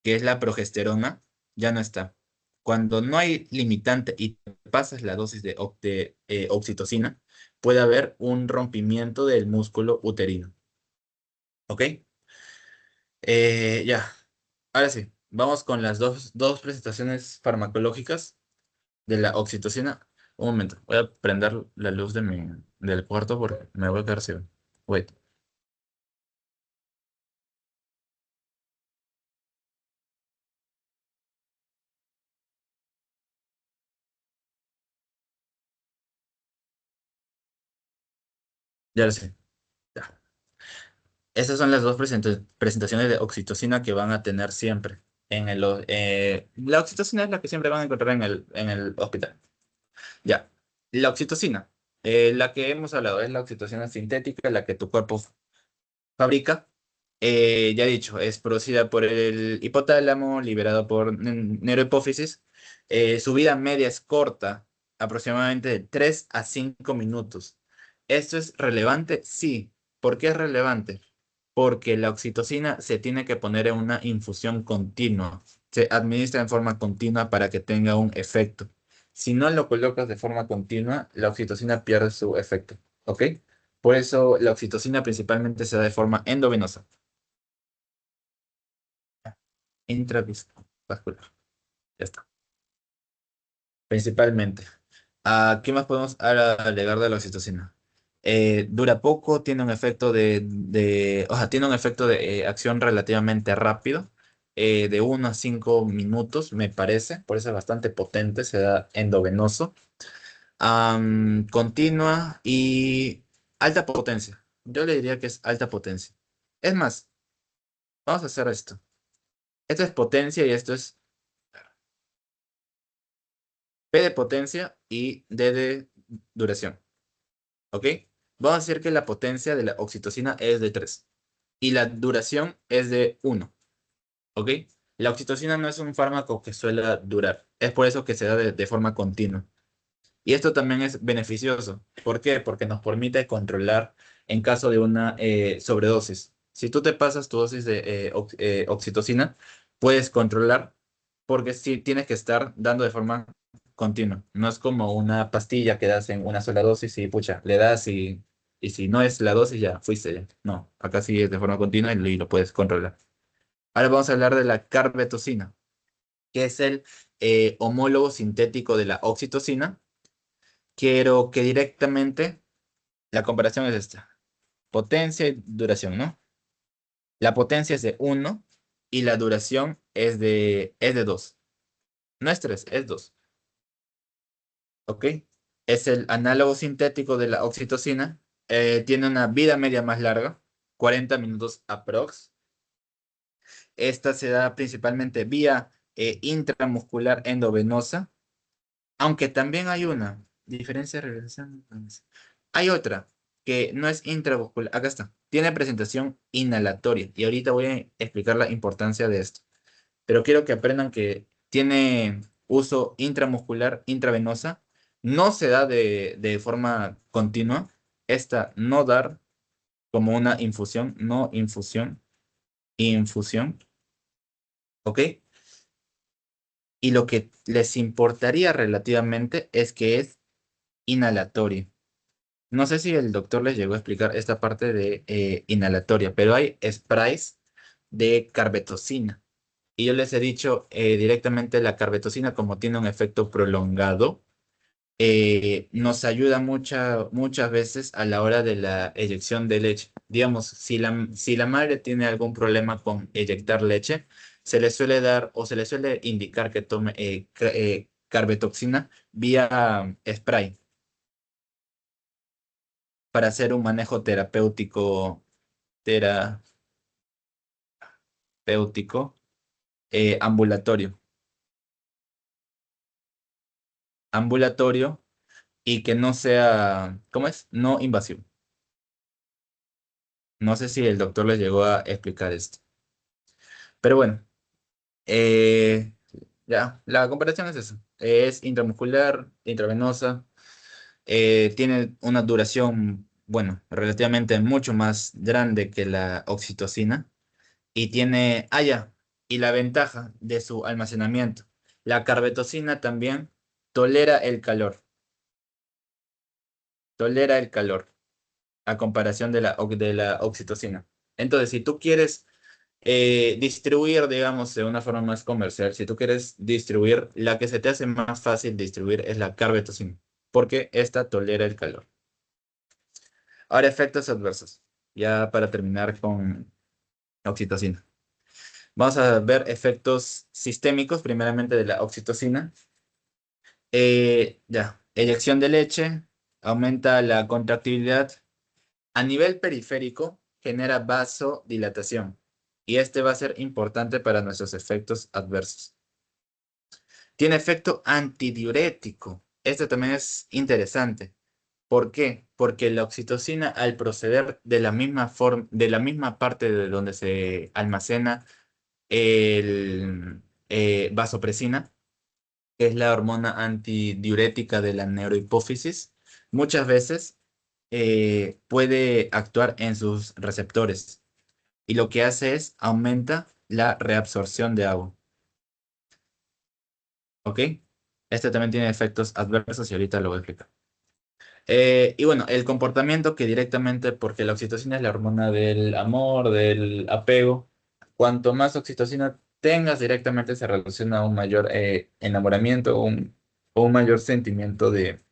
que es la progesterona, ya no está. Cuando no hay limitante y pasas la dosis de oxitocina, puede haber un rompimiento del músculo uterino. ¿Ok? Ya. Ahora sí, vamos con las dos presentaciones farmacológicas de la oxitocina. Un momento, voy a prender la luz del cuarto porque me voy a quedar ciego. Wait. Ya lo sé. Ya. Estas son las dos presentaciones de oxitocina que van a tener siempre. La oxitocina es la que siempre van a encontrar en el hospital. Ya. La oxitocina, la que hemos hablado, es la oxitocina sintética, la que tu cuerpo fabrica. Ya he dicho, es producida por el hipotálamo, liberado por neurohipófisis. Su vida media es corta, aproximadamente de 3 a 5 minutos. ¿Esto es relevante? Sí. ¿Por qué es relevante? Porque la oxitocina se tiene que poner en una infusión continua. Se administra en forma continua para que tenga un efecto. Si no lo colocas de forma continua, la oxitocina pierde su efecto. ¿Ok? Por eso la oxitocina principalmente se da de forma endovenosa, intravascular. Ya está. Principalmente. ¿Qué más podemos alegar de la oxitocina? Dura poco, tiene un efecto o sea, tiene un efecto de acción relativamente rápido, de 1 a 5 minutos, me parece, por eso es bastante potente, se da endovenoso. Continua y alta potencia. Yo le diría que es alta potencia. Es más, vamos a hacer esto. Esto es potencia y esto es P de potencia y D de duración. ¿Ok? Vamos a decir que la potencia de la oxitocina es de 3 y la duración es de 1. ¿Ok? La oxitocina no es un fármaco que suele durar. Es por eso que se da de forma continua. Y esto también es beneficioso. ¿Por qué? Porque nos permite controlar en caso de una sobredosis. Si tú te pasas tu dosis de oxitocina, puedes controlar porque sí tienes que estar dando de forma continua. No es como una pastilla que das en una sola dosis y pucha, le das y si no es la dosis ya fuiste ya. No, acá sí es de forma continua y lo puedes controlar. Ahora vamos a hablar de la carbetocina, que es el homólogo sintético de la oxitocina. Quiero que directamente la comparación es esta. Potencia y duración, ¿no? La potencia es de 1 y la duración es de 2. No es 3, es 2. ¿Ok? Es el análogo sintético de la oxitocina. Tiene una vida media más larga, 40 minutos aprox. Esta se da principalmente vía intramuscular endovenosa, aunque también hay una diferencia de relación. Hay otra que no es intravascular. Acá está. Tiene presentación inhalatoria. Y ahorita voy a explicar la importancia de esto. Pero quiero que aprendan que tiene uso intramuscular, intravenosa. No se da de forma continua. Esta no dar como una infusión, no infusión, infusión. ¿Ok? Y lo que les importaría relativamente es que es inhalatorio. No sé si el doctor les llegó a explicar esta parte de inhalatoria, pero hay sprays de carbetocina. Y yo les he dicho directamente la carbetocina, como tiene un efecto prolongado, nos ayuda muchas veces a la hora de la eyección de leche. Digamos, si la madre tiene algún problema con eyectar leche, se le suele dar o se le suele indicar que tome carbetoxina vía spray. para hacer un manejo terapéutico ambulatorio. Ambulatorio y que no sea, ¿cómo es? No invasivo. No sé si el doctor les llegó a explicar esto. Pero bueno, eh, ya, la comparación es eso. Es intramuscular, intravenosa, tiene una duración, bueno, relativamente mucho más grande que la oxitocina y tiene, ya, y la ventaja de su almacenamiento. La carbetocina también tolera el calor, tolera el calor a comparación de la oxitocina. Entonces, si tú quieres distribuir, digamos, de una forma más comercial, si tú quieres distribuir, la que se te hace más fácil distribuir es la carbetocina, porque esta tolera el calor. Ahora, efectos adversos. Ya para terminar con oxitocina. Vamos a ver efectos sistémicos, primeramente de la oxitocina. Ya, eyección de leche, aumenta la contractilidad. A nivel periférico, genera vasodilatación. Y este va a ser importante para nuestros efectos adversos. Tiene efecto antidiurético. Este también es interesante. ¿Por qué? Porque la oxitocina, al proceder de la misma forma, de la misma parte de donde se almacena el vasopresina, que es la hormona antidiurética de la neurohipófisis, muchas veces puede actuar en sus receptores y lo que hace es aumenta la reabsorción de agua. ¿Ok? Este también tiene efectos adversos y ahorita lo voy a explicar. Y bueno, el comportamiento que directamente, porque la oxitocina es la hormona del amor, del apego, cuanto más oxitocina tengas, directamente se relaciona a un mayor enamoramiento o un mayor sentimiento de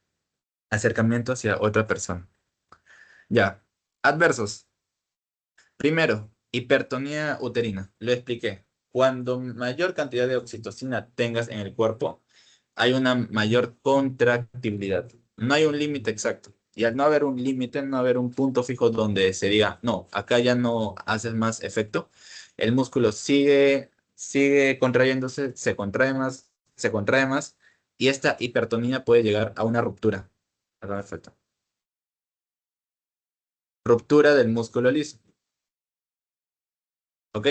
acercamiento hacia otra persona. Ya, adversos. Primero, hipertonía uterina. Lo expliqué. Cuando mayor cantidad de oxitocina tengas en el cuerpo, hay una mayor contractibilidad. No hay un límite exacto. Y al no haber un límite, no haber un punto fijo donde se diga, no, acá ya no haces más efecto, el músculo sigue contrayéndose, se contrae más, y esta hipertonía puede llegar a una ruptura. Perdón, efecto. Ruptura del músculo liso. ¿Ok?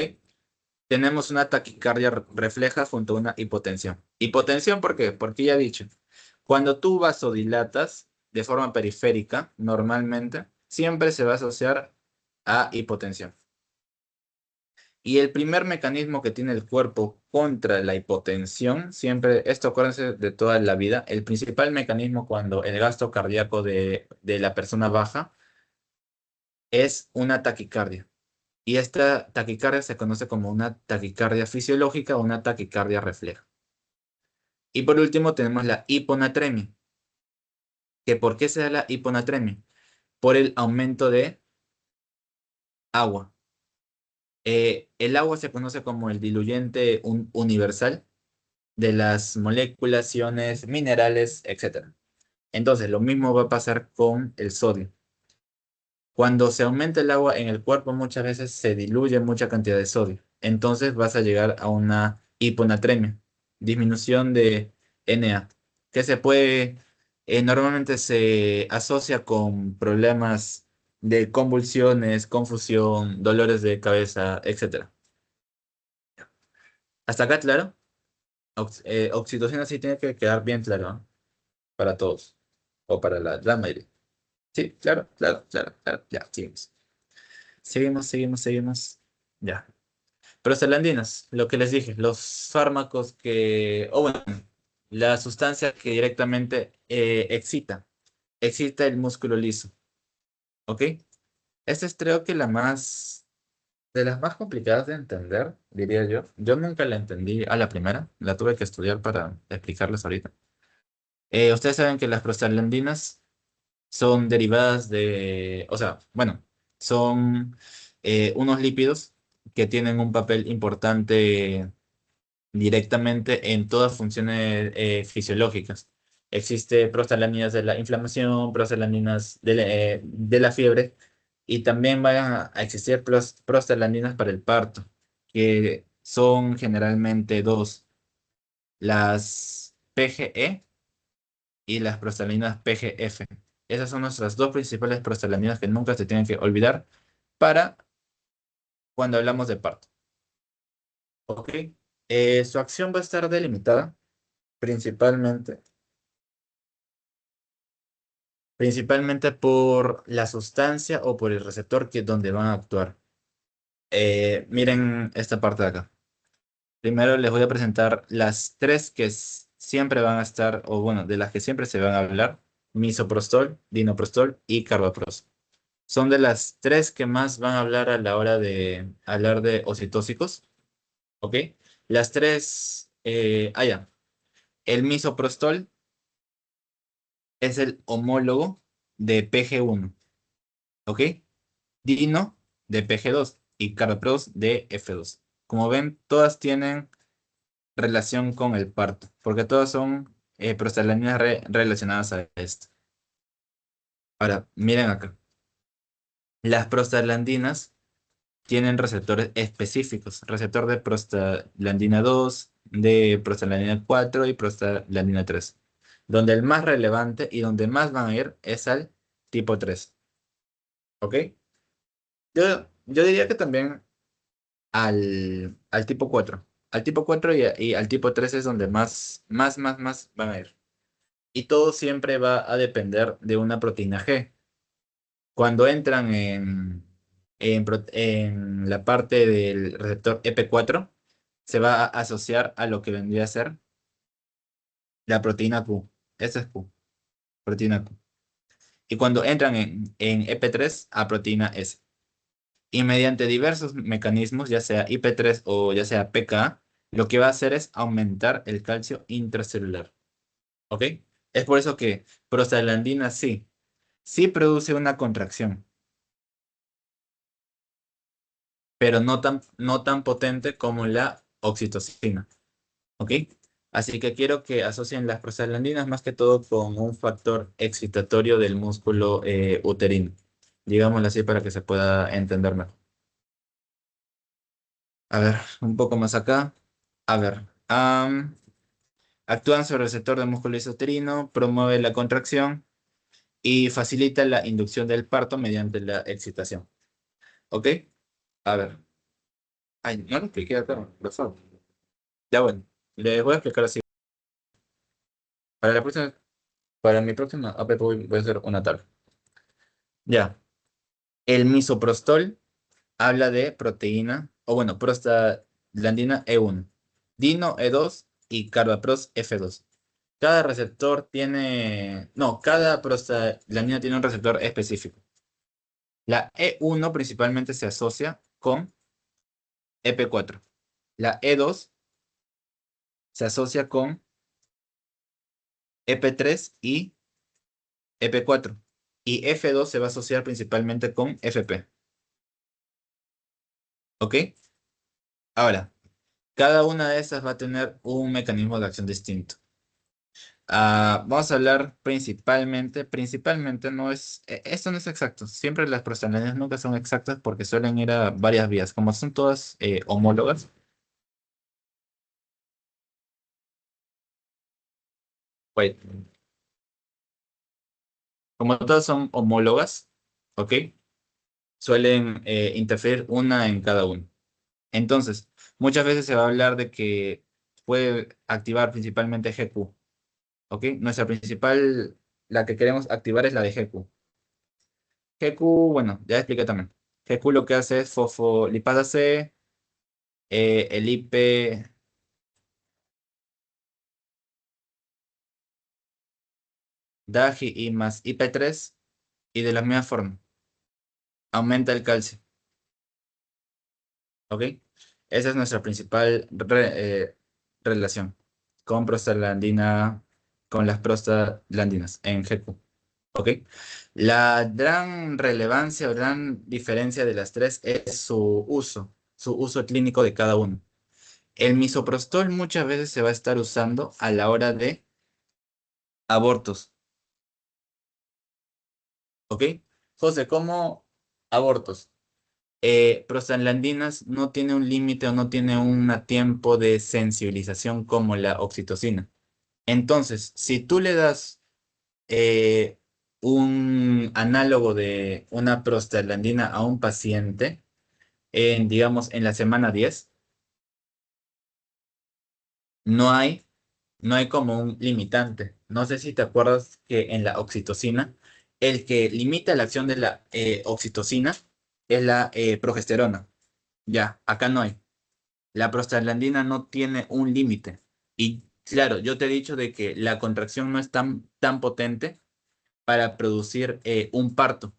Tenemos una taquicardia refleja junto a una hipotensión. ¿Hipotensión por qué? Porque ya he dicho, cuando tú vasodilatas de forma periférica, normalmente, siempre se va a asociar a hipotensión. Y el primer mecanismo que tiene el cuerpo contra la hipotensión, siempre, esto acuérdense de toda la vida, el principal mecanismo cuando el gasto cardíaco de la persona baja es una taquicardia. Y esta taquicardia se conoce como una taquicardia fisiológica o una taquicardia refleja. Y por último tenemos la hiponatremia. ¿Que por qué se da la hiponatremia? Por el aumento de agua. El agua se conoce como el diluyente universal de las moléculas, iones, minerales, etc. Entonces, lo mismo va a pasar con el sodio. Cuando se aumenta el agua en el cuerpo, muchas veces se diluye mucha cantidad de sodio. Entonces vas a llegar a una hiponatremia, disminución de Na, que normalmente se asocia con problemas de convulsiones, confusión, dolores de cabeza, etc. ¿Hasta acá claro? Oxitocina sí tiene que quedar bien claro, ¿no? Para todos, o para la mayoría. Sí, claro, claro, claro, claro. Ya, seguimos. Seguimos. Ya. Prostaglandinas, lo que les dije, los fármacos o bueno, la sustancia que directamente excita el músculo liso. ¿Ok? Esta es creo que de las más complicadas de entender, diría yo. Yo nunca la entendí a la primera, la tuve que estudiar para explicarles ahorita. Ustedes saben que las prostaglandinas son derivadas o sea, bueno, son unos lípidos que tienen un papel importante directamente en todas funciones fisiológicas. Existe prostaglandinas de la inflamación, prostaglandinas de la fiebre, y también van a existir prostaglandinas para el parto, que son generalmente dos, las PGE y las prostaglandinas PGF. Esas son nuestras dos principales prostaglandinas que nunca se tienen que olvidar para cuando hablamos de parto. ¿Ok? Su acción va a estar delimitada principalmente, principalmente por la sustancia o por el receptor donde van a actuar. Miren esta parte de acá. Primero les voy a presentar las tres que siempre van a estar, o bueno, de las que siempre se van a hablar: misoprostol, dinoprostol y carbaprost. Son de las tres que más van a hablar a la hora de hablar de ocitóxicos. ¿Ok? Las tres, ya. El misoprostol es el homólogo de PG1. ¿Ok? Dino de PG2 y carbaprost de F2. Como ven, todas tienen relación con el parto, porque todas son prostaglandinas relacionadas a esto. Ahora, miren acá. Las prostaglandinas tienen receptores específicos: receptor de prostaglandina 2, de prostaglandina 4 y prostaglandina 3, donde el más relevante y donde más van a ir es al tipo 3. ¿Ok? Yo diría que también al tipo 4. Al tipo 4 y al tipo 3 es donde más van a ir. Y todo siempre va a depender de una proteína G. Cuando entran en la parte del receptor EP4, se va a asociar a lo que vendría a ser la proteína Q. Esa es Q, proteína Q. Y cuando entran en EP3, a proteína S. Y mediante diversos mecanismos, ya sea IP3 o ya sea PK, lo que va a hacer es aumentar el calcio intracelular. ¿Ok? Es por eso que prostaglandina sí produce una contracción, pero no tan potente como la oxitocina. ¿Ok? Así que quiero que asocien las prostaglandinas más que todo con un factor excitatorio del músculo uterino. Digámoslo así para que se pueda entender mejor. A ver, un poco más acá. A ver. Actúan sobre el receptor del músculo uterino, promueve la contracción y facilita la inducción del parto mediante la excitación. ¿Ok? A ver. Ay, no lo expliqué acá, por favor. Ya bueno, les voy a explicar así. Para la próxima, para mi próxima app voy a hacer una tabla. Ya. El misoprostol habla de proteína, o bueno, prostaglandina E1, Dino E2 y carbaprost F2. Cada receptor tiene, no, cada prostaglandina tiene un receptor específico. La E1 principalmente se asocia con EP4. La E2 se asocia con EP3 y EP4. Y F2 se va a asociar principalmente con FP. ¿Ok? Ahora, cada una de esas va a tener un mecanismo de acción distinto. Vamos a hablar principalmente no es, esto no es exacto. Siempre las prostaglandinas nunca son exactas porque suelen ir a varias vías. Como son todas homólogas, wait, como todas son homólogas, ¿ok? Suelen interferir una en cada uno. Entonces, muchas veces se va a hablar de que puede activar principalmente GQ, ¿ok? Nuestra principal, la que queremos activar es la de GQ. GQ, bueno, ya expliqué también. GQ lo que hace es fosfolipasa C, el IP, DAGI y más IP3, y de la misma forma, aumenta el calcio, ¿ok? Esa es nuestra principal relación con prostaglandina, con las prostaglandinas en GQ. ¿Ok? La gran relevancia o gran diferencia de las tres es su uso clínico de cada uno. El misoprostol muchas veces se va a estar usando a la hora de abortos. ¿Ok? José, ¿cómo abortos? Prostaglandinas no tiene un límite o no tiene un tiempo de sensibilización como la oxitocina. Entonces, si tú le das eh, un análogo de una prostaglandina a un paciente, digamos, en la semana 10, no hay, no hay como un limitante. No sé si te acuerdas que en la oxitocina, el que limita la acción de la oxitocina es la progesterona. Ya, acá no hay. La prostaglandina no tiene un límite. Y claro, yo te he dicho de que la contracción no es tan potente para producir un parto,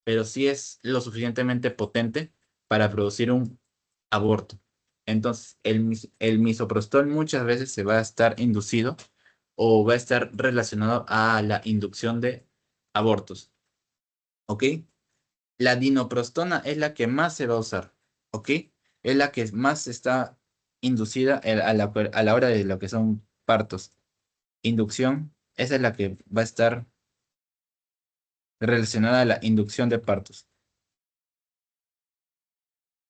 pero sí es lo suficientemente potente para producir un aborto. Entonces, el misoprostol muchas veces se va a estar inducido o va a estar relacionado a la inducción de abortos. ¿Ok? La dinoprostona es la que más se va a usar. ¿Ok? Es la que más está inducida a la hora de lo que son partos. Inducción, esa es la que va a estar relacionada a la inducción de partos.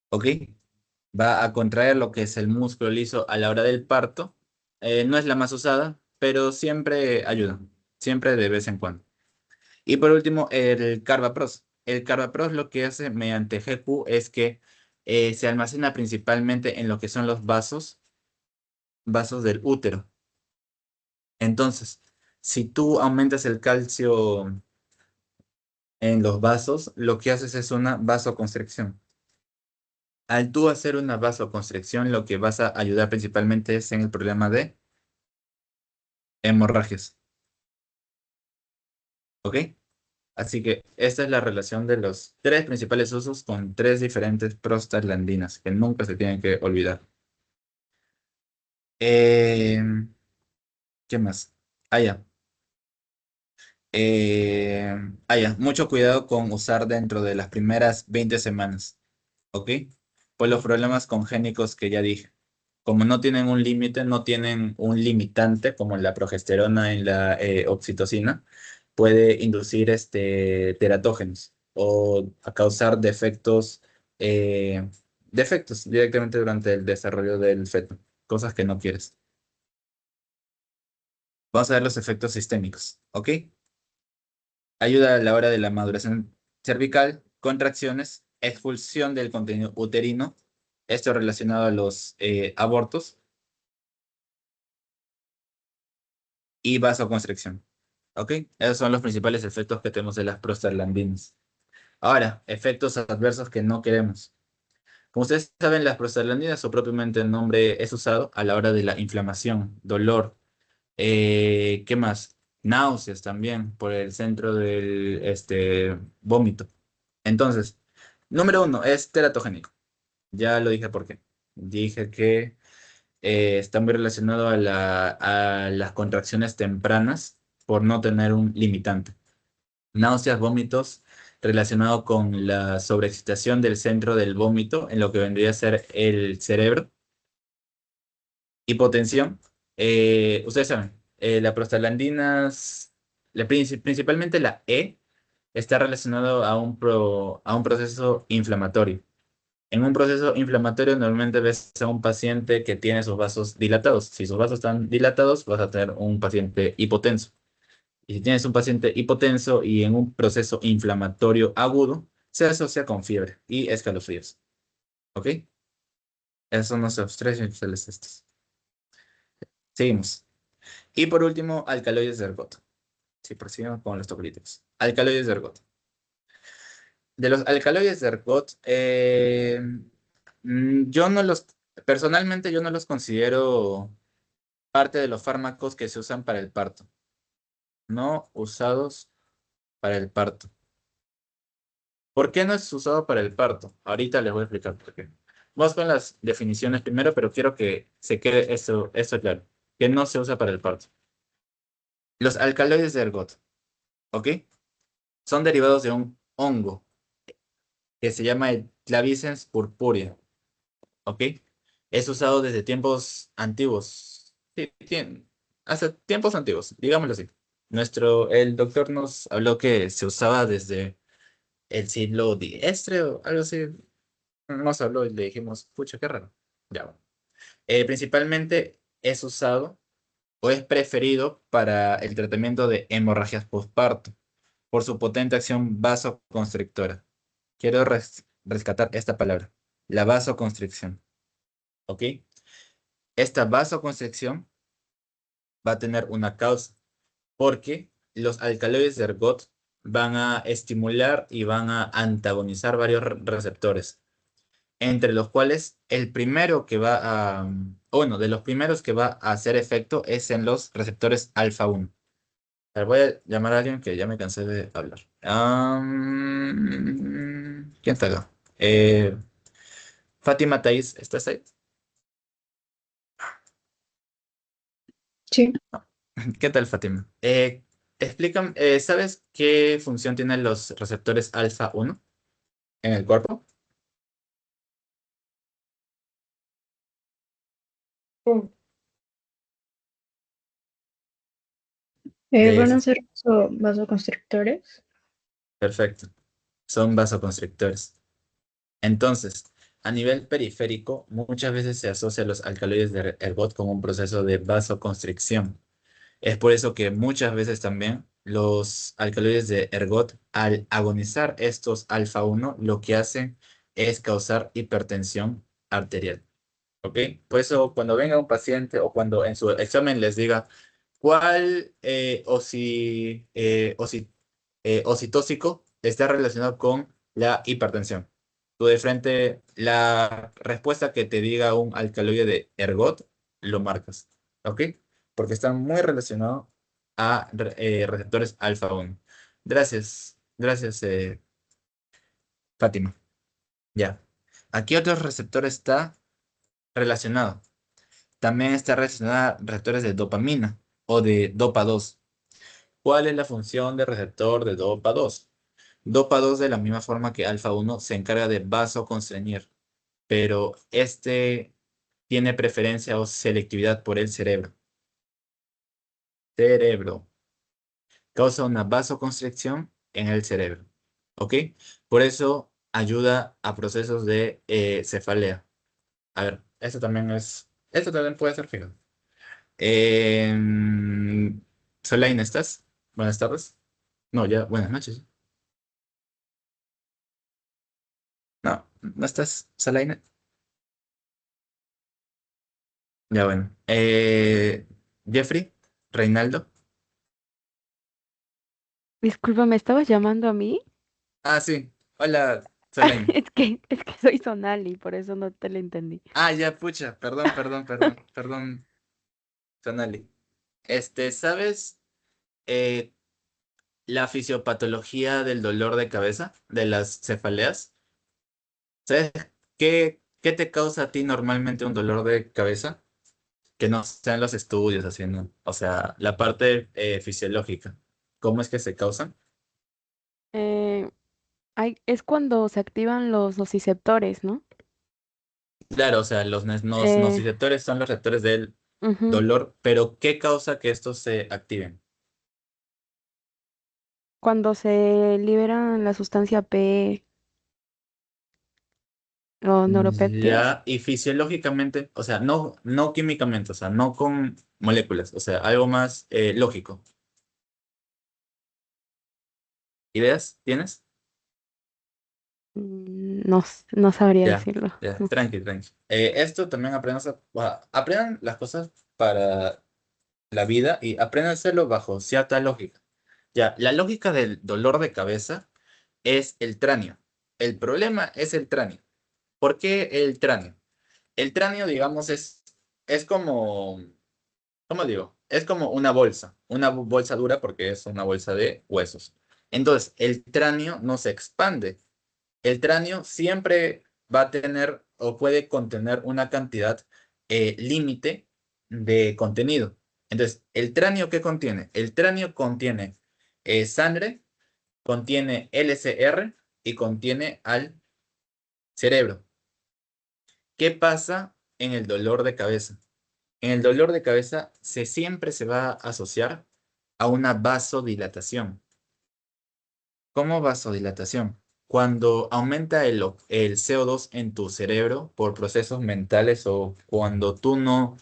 ¿Ok? Va a contraer lo que es el músculo liso a la hora del parto. No es la más usada, pero siempre ayuda, siempre de vez en cuando. Y por último, el Carbaprost. El Carbaprost lo que hace mediante GQ es que se almacena principalmente en lo que son los vasos del útero. Entonces, si tú aumentas el calcio en los vasos, lo que haces es una vasoconstricción. Al tú hacer una vasoconstricción, lo que vas a ayudar principalmente es en el problema de hemorragias. ¿Ok? Así que esta es la relación de los tres principales usos con tres diferentes prostaglandinas que nunca se tienen que olvidar. Eh, ¿Qué más? Ah, ya. Ya. Mucho cuidado con usar dentro de las primeras 20 semanas. ¿Ok? Por los problemas congénicos que ya dije. Como no tienen un límite, no tienen un limitante como la progesterona y la oxitocina, puede inducir teratógenos o a causar defectos directamente durante el desarrollo del feto, cosas que no quieres. Vamos a ver los efectos sistémicos, ¿ok? Ayuda a la hora de la maduración cervical, contracciones, expulsión del contenido uterino, esto relacionado a los abortos y vasoconstricción. ¿Ok? Esos son los principales efectos que tenemos de las prostaglandinas. Ahora, efectos adversos que no queremos. Como ustedes saben, las prostaglandinas, su propiamente el nombre es usado a la hora de la inflamación, dolor, ¿qué más? Náuseas también por el centro del vómito. Entonces, número uno es teratogénico. Ya lo dije por qué. Dije que está muy relacionado a las contracciones tempranas por no tener un limitante. Náuseas, vómitos, relacionado con la sobreexcitación del centro del vómito en lo que vendría a ser el cerebro. Hipotensión. Ustedes saben, la prostaglandinas, principalmente la E, está relacionado a un proceso inflamatorio. En un proceso inflamatorio normalmente ves a un paciente que tiene sus vasos dilatados. Si sus vasos están dilatados, vas a tener un paciente hipotenso. Y si tienes un paciente hipotenso y en un proceso inflamatorio agudo, se asocia con fiebre y escalofríos. ¿Ok? Esos son los tres principales estos. Seguimos. Y por último, alcaloides de ergot. Sí, prosigamos con los tocolíticos. Alcaloides de ergot. De los alcaloides de ergot, yo no los, personalmente yo no los considero parte de los fármacos que se usan para el parto. No usados para el parto. ¿Por qué no es usado para el parto? Ahorita les voy a explicar por qué. Vamos con las definiciones primero, pero quiero que se quede eso claro, que no se usa para el parto. Los alcaloides de ergot, ¿ok? Son derivados de un hongo que se llama el Clavicens purpurea, ¿ok? Es usado desde tiempos antiguos. Sí, hasta tiempos antiguos, digámoslo así. El doctor nos habló que se usaba desde el siglo X o algo así. Nos habló y le dijimos, pucha, qué raro. Ya, bueno. Principalmente es usado o es preferido para el tratamiento de hemorragias postparto por su potente acción vasoconstrictora. Quiero rescatar esta palabra, la vasoconstricción. ¿Ok? Esta vasoconstricción va a tener una causa porque los alcaloides de ergot van a estimular y van a antagonizar varios receptores, entre los cuales el primero que va a, o bueno, de los primeros que va a hacer efecto es en los receptores alfa 1. A ver, voy a llamar a alguien que ya me cansé de hablar. ¿Quién está acá? Fátima Thais, ¿estás ahí? Sí. ¿Qué tal, Fátima? Explícame, ¿sabes qué función tienen los receptores alfa 1 en el cuerpo? Mm. De Van a ese. ser vasoconstrictores. Perfecto. Son vasoconstrictores. Entonces, a nivel periférico, muchas veces se asocia a los alcaloides de ergot con un proceso de vasoconstricción. Es por eso que muchas veces también los alcaloides de ergot, al agonizar estos alfa 1, lo que hacen es causar hipertensión arterial. ¿Ok? Por eso cuando venga un paciente o cuando en su examen les diga cuál ocitóxico está relacionado con la hipertensión. Tú de frente, la respuesta que te diga un alcaloide de ergot, lo marcas. ¿Ok? Porque están muy relacionados a receptores alfa 1. Gracias, gracias, Fátima. Ya. Aquí otro receptor está relacionado. También está relacionada a receptores de dopamina o de dopa 2. ¿Cuál es la función del receptor de dopa 2? Dopa 2 de la misma forma que alfa 1 se encarga de vasoconstreñir, pero este tiene preferencia o selectividad por el cerebro. Cerebro. Causa una vasoconstricción en el cerebro. ¿Ok? Por eso ayuda a procesos de cefalea. A ver, esto también puede ser fijo. Solain, ¿estás? Buenas tardes. No, ya, buenas noches. No, no estás, Solain. Ya, bueno. Jeffrey, Reinaldo. Disculpa, ¿me estabas llamando a mí? Ah, sí. Hola, Solain. Es que soy Sonali, por eso no te lo entendí. Ah, ya, pucha. Perdón, perdón, perdón, perdón, Sonali. ¿Sabes eh, la fisiopatología del dolor de cabeza, de las cefaleas? ¿Sabes qué te causa a ti normalmente un dolor de cabeza? Que no sean los estudios haciendo, o sea, la parte fisiológica. ¿Cómo es que se causan? Eh, es cuando se activan los nociceptores, ¿no? Claro, o sea, los Eh, nociceptores son los receptores del ujú, dolor, pero ¿qué causa que estos se activen? cuando se liberan la sustancia P o neuropéptidos. Ya, y fisiológicamente, o sea, no químicamente, o sea, no con moléculas, o sea, algo más lógico. ¿Ideas tienes? No sabría Ya, decirlo. ya, No. tranqui, tranqui. Esto también aprendan las cosas para la vida y aprendan a hacerlo bajo cierta lógica. Ya, la lógica del dolor de cabeza es el tráneo. El problema es el tráneo. ¿Por qué el tráneo? El tráneo, digamos, es como, ¿cómo digo? Es como una bolsa dura porque es una bolsa de huesos. Entonces, el tráneo no se expande. El tráneo siempre va a tener o puede contener una cantidad límite de contenido. Entonces, ¿el tráneo qué contiene? El tráneo contiene sangre, contiene LCR y contiene al cerebro. ¿Qué pasa en el dolor de cabeza? En el dolor de cabeza siempre se va a asociar a una vasodilatación. ¿Cómo vasodilatación? Cuando aumenta el CO2 en tu cerebro por procesos mentales o cuando tú no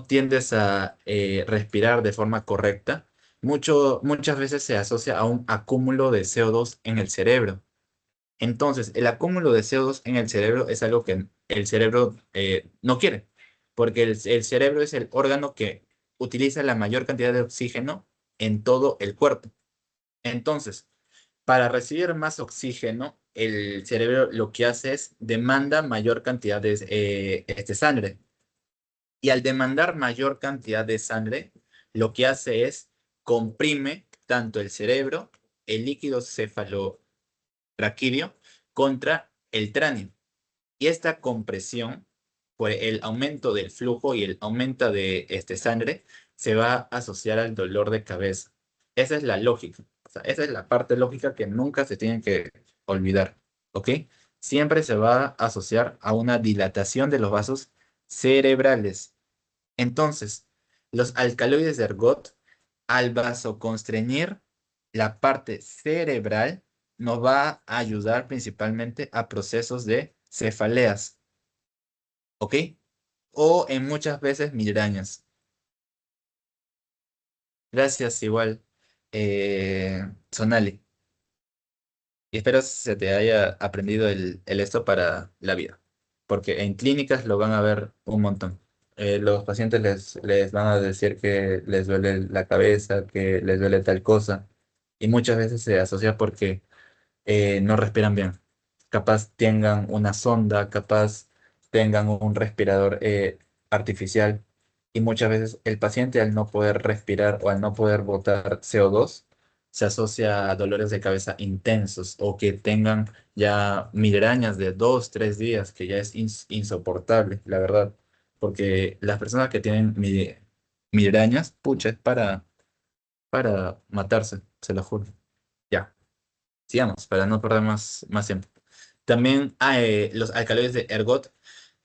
tiendes a respirar de forma correcta, muchas veces se asocia a un acúmulo de CO2 en el cerebro. Entonces, el acúmulo de CO2 en el cerebro es algo que el cerebro no quiere, porque el cerebro es el órgano que utiliza la mayor cantidad de oxígeno en todo el cuerpo. Entonces, para recibir más oxígeno, el cerebro lo que hace es demanda mayor cantidad de sangre. Y al demandar mayor cantidad de sangre, lo que hace es comprime tanto el cerebro, el líquido cefalorraquídeo, contra el cráneo. Y esta compresión, por el aumento del flujo y el aumento de sangre, se va a asociar al dolor de cabeza. Esa es la lógica. O sea, esa es la parte lógica que nunca se tiene que olvidar. ¿Ok? Siempre se va a asociar a una dilatación de los vasos cerebrales. Entonces, los alcaloides de ergot, al vasoconstreñir la parte cerebral, nos va a ayudar principalmente a procesos de cefaleas, ¿ok? O en muchas veces migrañas. Gracias, igual, Sonali. Y espero se te haya aprendido el esto para la vida, porque en clínicas lo van a ver un montón. Los pacientes les van a decir que les duele la cabeza, que les duele tal cosa, y muchas veces se asocia porque no respiran bien. Capaz tengan una sonda, capaz tengan un respirador artificial, y muchas veces el paciente al no poder respirar o al no poder botar CO2 se asocia a dolores de cabeza intensos o que tengan ya migrañas de 2, 3 días, que ya es insoportable, la verdad. Porque las personas que tienen migrañas, pucha, es para matarse, se lo juro. Ya, sigamos, para no perder más tiempo. También los alcaloides de ergot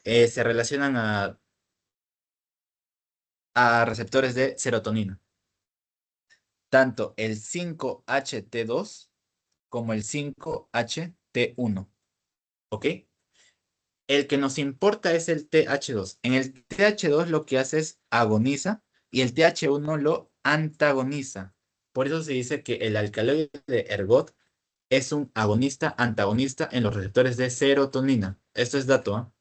se relacionan a receptores de serotonina, tanto el 5-HT2 como el 5-HT1. ¿Ok? El que nos importa es el TH2. En el TH2 lo que hace es agoniza y el TH1 lo antagoniza. Por eso se dice que el alcaloide de ergot es un agonista antagonista en los receptores de serotonina. Esto es dato, ¿ah?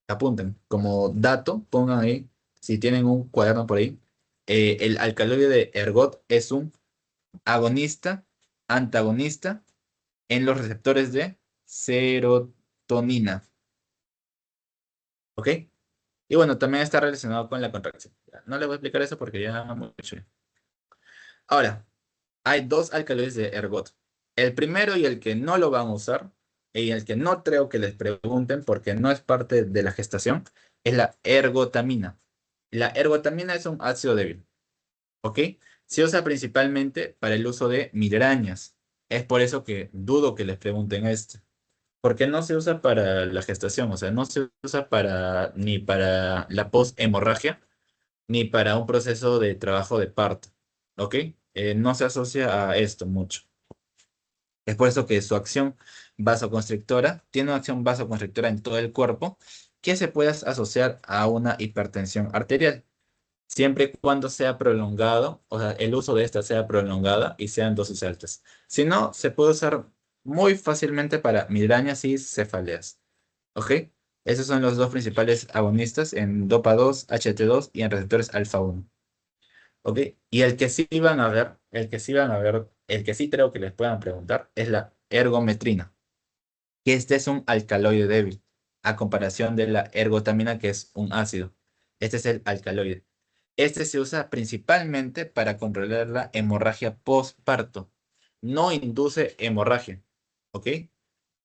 Apunten. Como dato, pongan ahí, si tienen un cuaderno por ahí, el alcaloide de ergot es un agonista antagonista en los receptores de serotonina. ¿Ok? Y bueno, también está relacionado con la contracción. Ya, no les voy a explicar eso porque ya mucho. Ahora, hay dos alcaloides de ergot. El primero y el que no lo van a usar, y el que no creo que les pregunten porque no es parte de la gestación, es la ergotamina. La ergotamina es un ácido débil, ¿ok? Se usa principalmente para el uso de migrañas. Es por eso que dudo que les pregunten esto. Porque no se usa para la gestación, o sea, no se usa ni para la post-hemorragia, ni para un proceso de trabajo de parto, ¿ok? No se asocia a esto mucho. Es por eso que su acción vasoconstrictora tiene una acción vasoconstrictora en todo el cuerpo que se puede asociar a una hipertensión arterial, siempre y cuando sea prolongado, o sea, el uso de esta sea prolongada y sean dosis altas. Si no, se puede usar muy fácilmente para migrañas y cefaleas. ¿Ok? Esos son los dos principales agonistas en DOPA2, HT2 y en receptores alfa 1. ¿Ok? Y el que sí van a ver, el que sí van a ver, el que sí creo que les puedan preguntar es la ergometrina, que este es un alcaloide débil, a comparación de la ergotamina, que es un ácido. Este es el alcaloide. Este se usa principalmente para controlar la hemorragia postparto. No induce hemorragia. ¿Ok?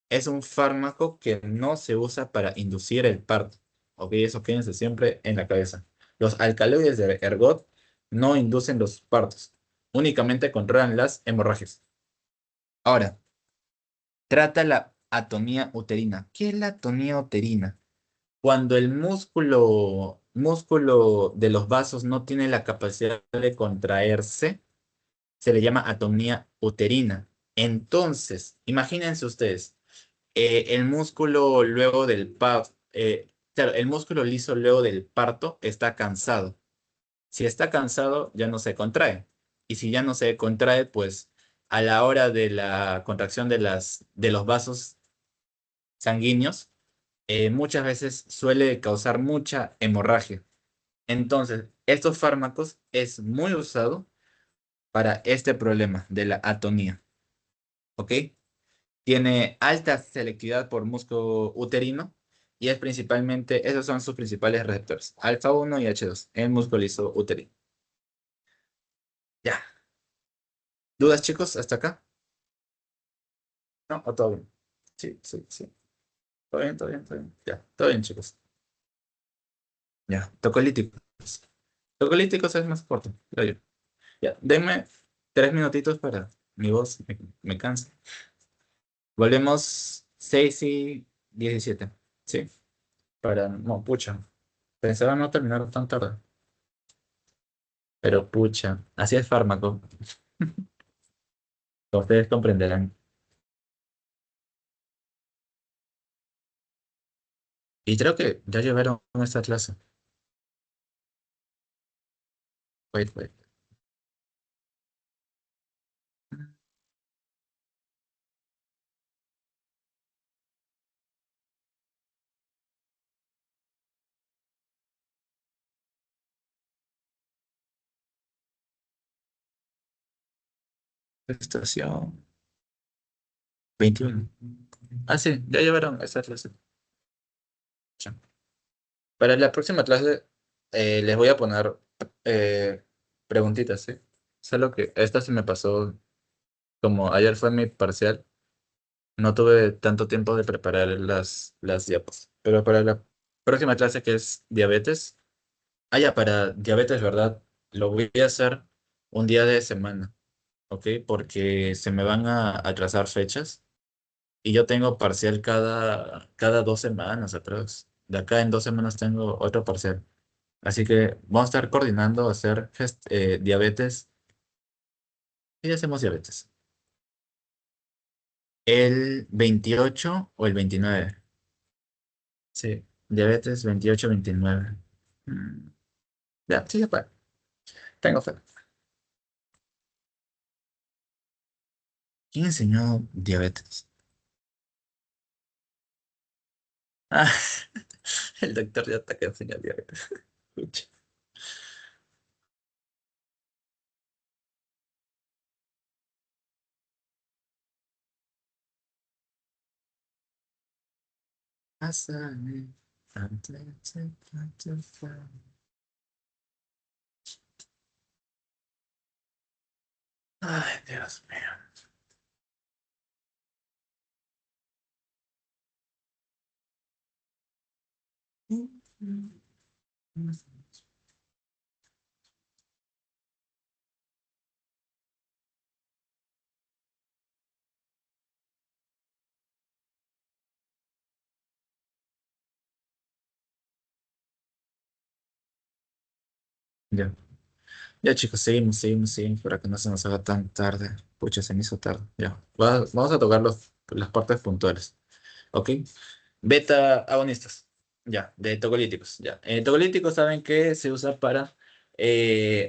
Es un fármaco que no se usa para inducir el parto. ¿Ok? Eso quédense siempre en la cabeza. Los alcaloides de ergot no inducen los partos. Únicamente controlan las hemorragias. Ahora, trata la atonía uterina. ¿Qué es la atonía uterina? Cuando el músculo músculo de los vasos no tiene la capacidad de contraerse, se le llama atonía uterina. Entonces, imagínense ustedes, el músculo luego del parto, claro, el músculo liso luego del parto está cansado. Si está cansado, ya no se contrae. Y si ya no se contrae, pues a la hora de la contracción de los vasos sanguíneos, muchas veces suele causar mucha hemorragia. Entonces, estos fármacos es muy usado para este problema de la atonía. ¿Ok? Tiene alta selectividad por músculo uterino y es principalmente, esos son sus principales receptores, alfa 1 y H2 en músculo liso uterino. Ya. ¿Dudas, chicos, hasta acá? ¿No? ¿O todo bien? Sí, sí, sí. Todo bien, todo bien, todo bien. Ya, todo bien, chicos. Ya, tocolíticos. Tocolíticos es más corto, creo yo. Ya, denme 3 minutitos para mi voz me cansa. Volvemos 6:17. Sí, para, no, pucha. Pensaba no terminar tan tarde, pero pucha, así es fármaco. Ustedes comprenderán. Y creo que ya llevaron esta clase. Wait, wait. Estación 21. Ah, sí, ya llevaron esta clase. Ya. Para la próxima clase les voy a poner preguntitas, ¿sí? Solo que esta se me pasó, como ayer fue mi parcial, no tuve tanto tiempo de preparar las diapos. Pero para la próxima clase que es diabetes, ya, para diabetes, ¿verdad? Lo voy a hacer un día de semana, ¿ok? Porque se me van a atrasar fechas y yo tengo parcial cada 2 semanas atrás. De acá en 2 semanas tengo otro parcial. Así que vamos a estar coordinando hacer diabetes y hacemos diabetes. El 28 o el 29. Sí, diabetes 28-29. Mm, Ya, sí, ya puede. Tengo fe. ¿Quién enseñó diabetes? Ah, el doctor ya está que enseña diabetes. Pucha. Pásame. Ay, Dios mío. Ya. Ya, chicos, seguimos para que no se nos haga tan tarde. Pucha, se me hizo tarde. Ya. Vamos a tocar las partes puntuales. ¿Ok? Beta agonistas. Ya, de tocolíticos. Ya. Tocolíticos saben que se usa para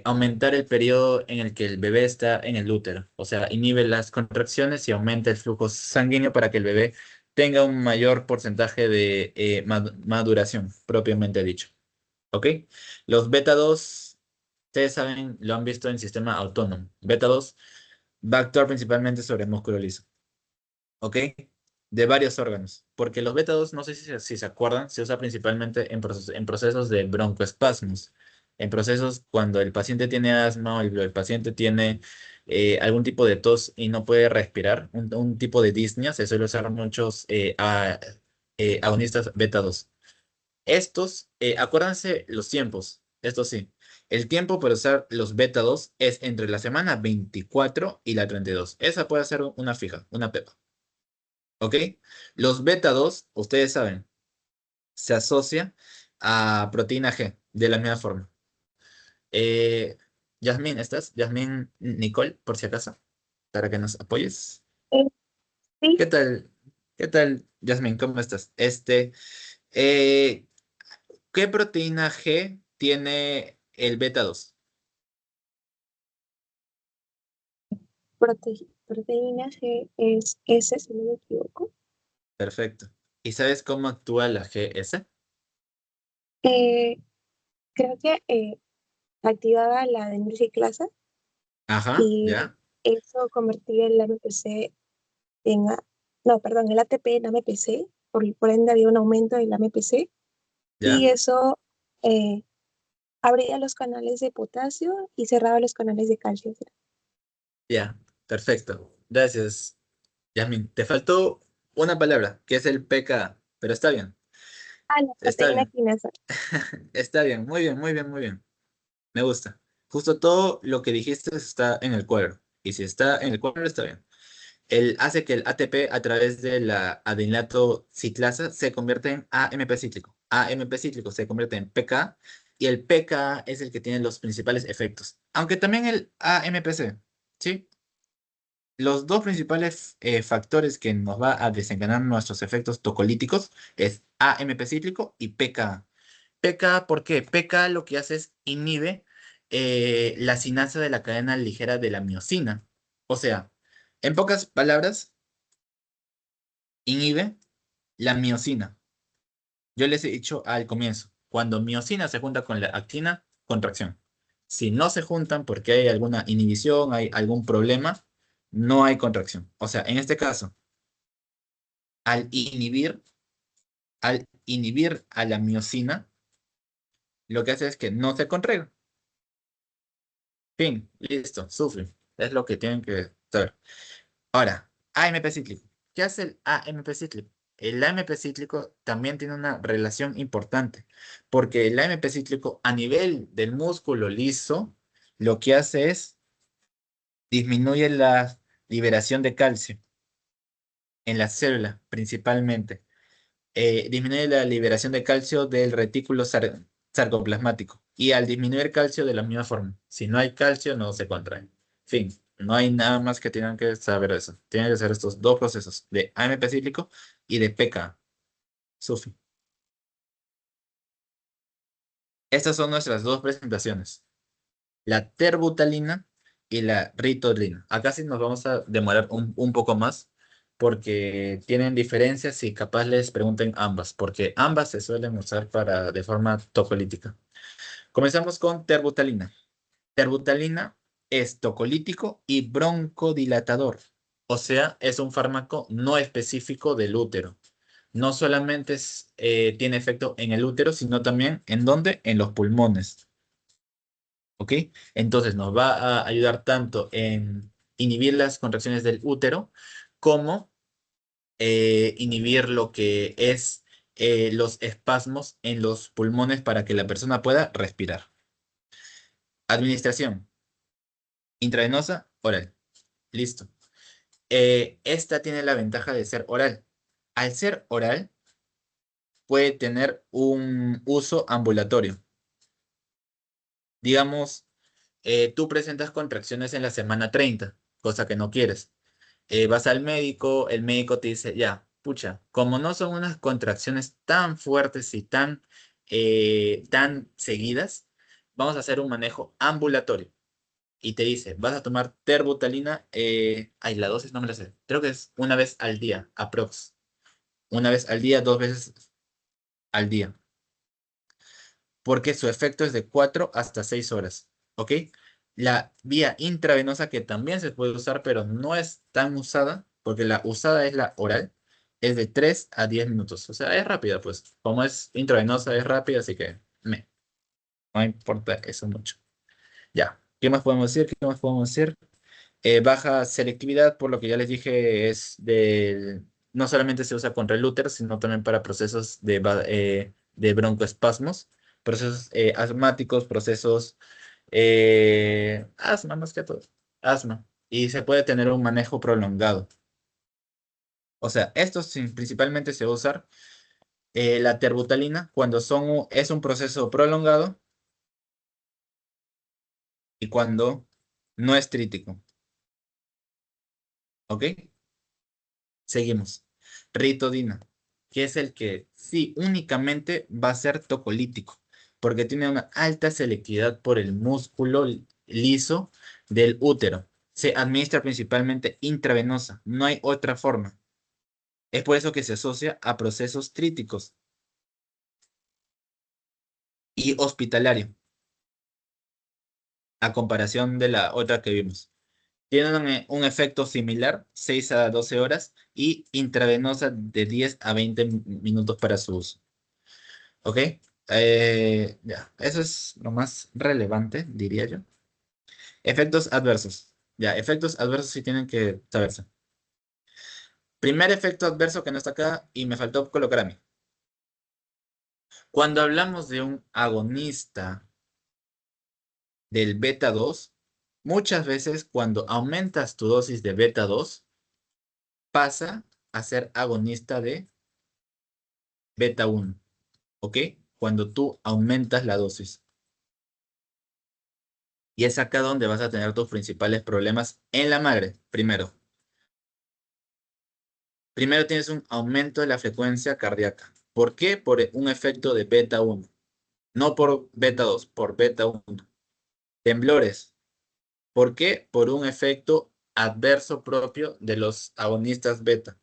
aumentar el periodo en el que el bebé está en el útero. O sea, inhibe las contracciones y aumenta el flujo sanguíneo para que el bebé tenga un mayor porcentaje de maduración, propiamente dicho. ¿Ok? Los beta 2 ustedes saben, lo han visto en sistema autónomo. Beta 2 va a actuar principalmente sobre músculo liso. ¿Ok? De varios órganos. Porque los beta 2 no sé si se acuerdan, se usa principalmente en procesos de broncoespasmos. En procesos cuando el paciente tiene asma o el paciente tiene algún tipo de tos y no puede respirar, un tipo de disnea, se suele usar muchos agonistas beta 2. Estos, acuérdense los tiempos, esto sí. El tiempo para usar los beta 2 es entre la semana 24 y la 32. Esa puede ser una fija, una pepa. ¿Ok? Los beta 2, ustedes saben, se asocia a proteína G, de la misma forma. Yasmín, ¿estás? Yasmín Nicole, por si acaso, para que nos apoyes. Eh, sí, ¿Qué tal? ¿Qué tal, Yasmín? ¿Cómo estás? Eh, ¿Qué proteína G tiene el beta 2? proteína G es S, si no me equivoco. Perfecto. ¿Y sabes cómo actúa la GS? Eh, Creo que activaba la denilciclasa Ajá, y ya, eso convertía el AMPC en, no, perdón, el ATP en AMPC, por ende había un aumento del AMPC y ya, eso eh, abría los canales de potasio y cerraba los canales de calcio. ya. Perfecto. Gracias, Yasmín. Te faltó una palabra, que es el pK, pero está bien, La está proteína bien, quinasa. está bien, muy bien, muy bien, muy bien. Me gusta. Justo todo lo que dijiste está en el cuadro. Y si está en el cuadro, está bien. Él hace que el ATP a través de la adenilato ciclasa se convierta en AMP cíclico. AMP cíclico se convierte en pK y el pK es el que tiene los principales efectos. Aunque también el AMPC, ¿sí? Los dos principales factores que nos va a desencadenar nuestros efectos tocolíticos es AMP cíclico y pK. pK, ¿por qué? pK lo que hace es inhibe la sinasa de la cadena ligera de la miosina. O sea, en pocas palabras, inhibe la miosina. Yo les he dicho al comienzo, cuando miosina se junta con la actina, contracción. Si no se juntan porque hay alguna inhibición, hay algún problema, no hay contracción. O sea, en este caso, al inhibir, al inhibir a la miosina, lo que hace es que no se contraiga. Fin, listo, sufren. Es lo que tienen que saber. Ahora, AMP cíclico. ¿Qué hace el AMP cíclico? El AMP cíclico también tiene una relación importante, porque el AMP cíclico a nivel del músculo liso, lo que hace es disminuye la liberación de calcio en la célula, principalmente. Disminuye la liberación de calcio del retículo sarcoplasmático. Y al disminuir calcio de la misma forma. Si no hay calcio, no se contrae. Fin, no hay nada más que tengan que saber eso. Tienen que hacer estos dos procesos de AMP cíclico y de PK. Sufi. Estas son nuestras dos presentaciones. La terbutalina y la ritolina. Acá sí nos vamos a demorar un poco más porque tienen diferencias y capaz les pregunten ambas, porque ambas se suelen usar de forma tocolítica. Comenzamos con terbutalina. Terbutalina es tocolítico y broncodilatador, o sea, es un fármaco no específico del útero. No solamente tiene efecto en el útero, sino también ¿en dónde? En los pulmones. ¿Ok? Entonces nos va a ayudar tanto en inhibir las contracciones del útero como inhibir lo que es los espasmos en los pulmones para que la persona pueda respirar. Administración intravenosa, oral. Listo. Esta tiene la ventaja de ser oral. Al ser oral, puede tener un uso ambulatorio. Digamos, tú presentas contracciones en la semana 30, cosa que no quieres. Vas al médico, el médico te dice, ya, pucha, como no son unas contracciones tan fuertes y tan seguidas, vamos a hacer un manejo ambulatorio. Y te dice, vas a tomar terbutalina, ay, la dosis no me la sé, creo que es una vez al día, aprox. Una vez al día, 2 veces al día. Porque su efecto es de 4 hasta 6 horas, ¿ok? La vía intravenosa que también se puede usar, pero no es tan usada, porque la usada es la oral, es de 3 a 10 minutos. O sea, es rápida, pues. Como es intravenosa, es rápida, así que no importa eso mucho. Ya, ¿qué más podemos decir? ¿Qué más podemos decir? Baja selectividad, por lo que ya les dije, no solamente se usa contra el útero, sino también para procesos de broncoespasmos, procesos asmáticos, procesos asma más que todo, asma. Y se puede tener un manejo prolongado. O sea, esto principalmente se va a usar La terbutalina, cuando es un proceso prolongado y cuando no es trítico. ¿Ok? Seguimos. Ritodina, que es el que sí, únicamente va a ser tocolítico, porque tiene una alta selectividad por el músculo liso del útero. Se administra principalmente intravenosa, no hay otra forma. Es por eso que se asocia a procesos tríticos y hospitalario, a comparación de la otra que vimos. Tienen un efecto similar, 6 a 12 horas, y intravenosa de 10 a 20 minutos para su uso. ¿Ok? Ya, eso es lo más relevante, diría yo. Efectos adversos. Ya, efectos adversos sí tienen que saberse. Primer efecto adverso que no está acá y me faltó colocar a mí. Cuando hablamos de un agonista del beta 2, muchas veces cuando aumentas tu dosis de beta 2, pasa a ser agonista de beta 1. ¿Ok? Cuando tú aumentas la dosis. Y es acá donde vas a tener tus principales problemas en la madre, primero. Primero tienes un aumento de la frecuencia cardíaca. ¿Por qué? Por un efecto de beta 1. No por beta 2, por beta 1. Temblores. ¿Por qué? Por un efecto adverso propio de los agonistas beta.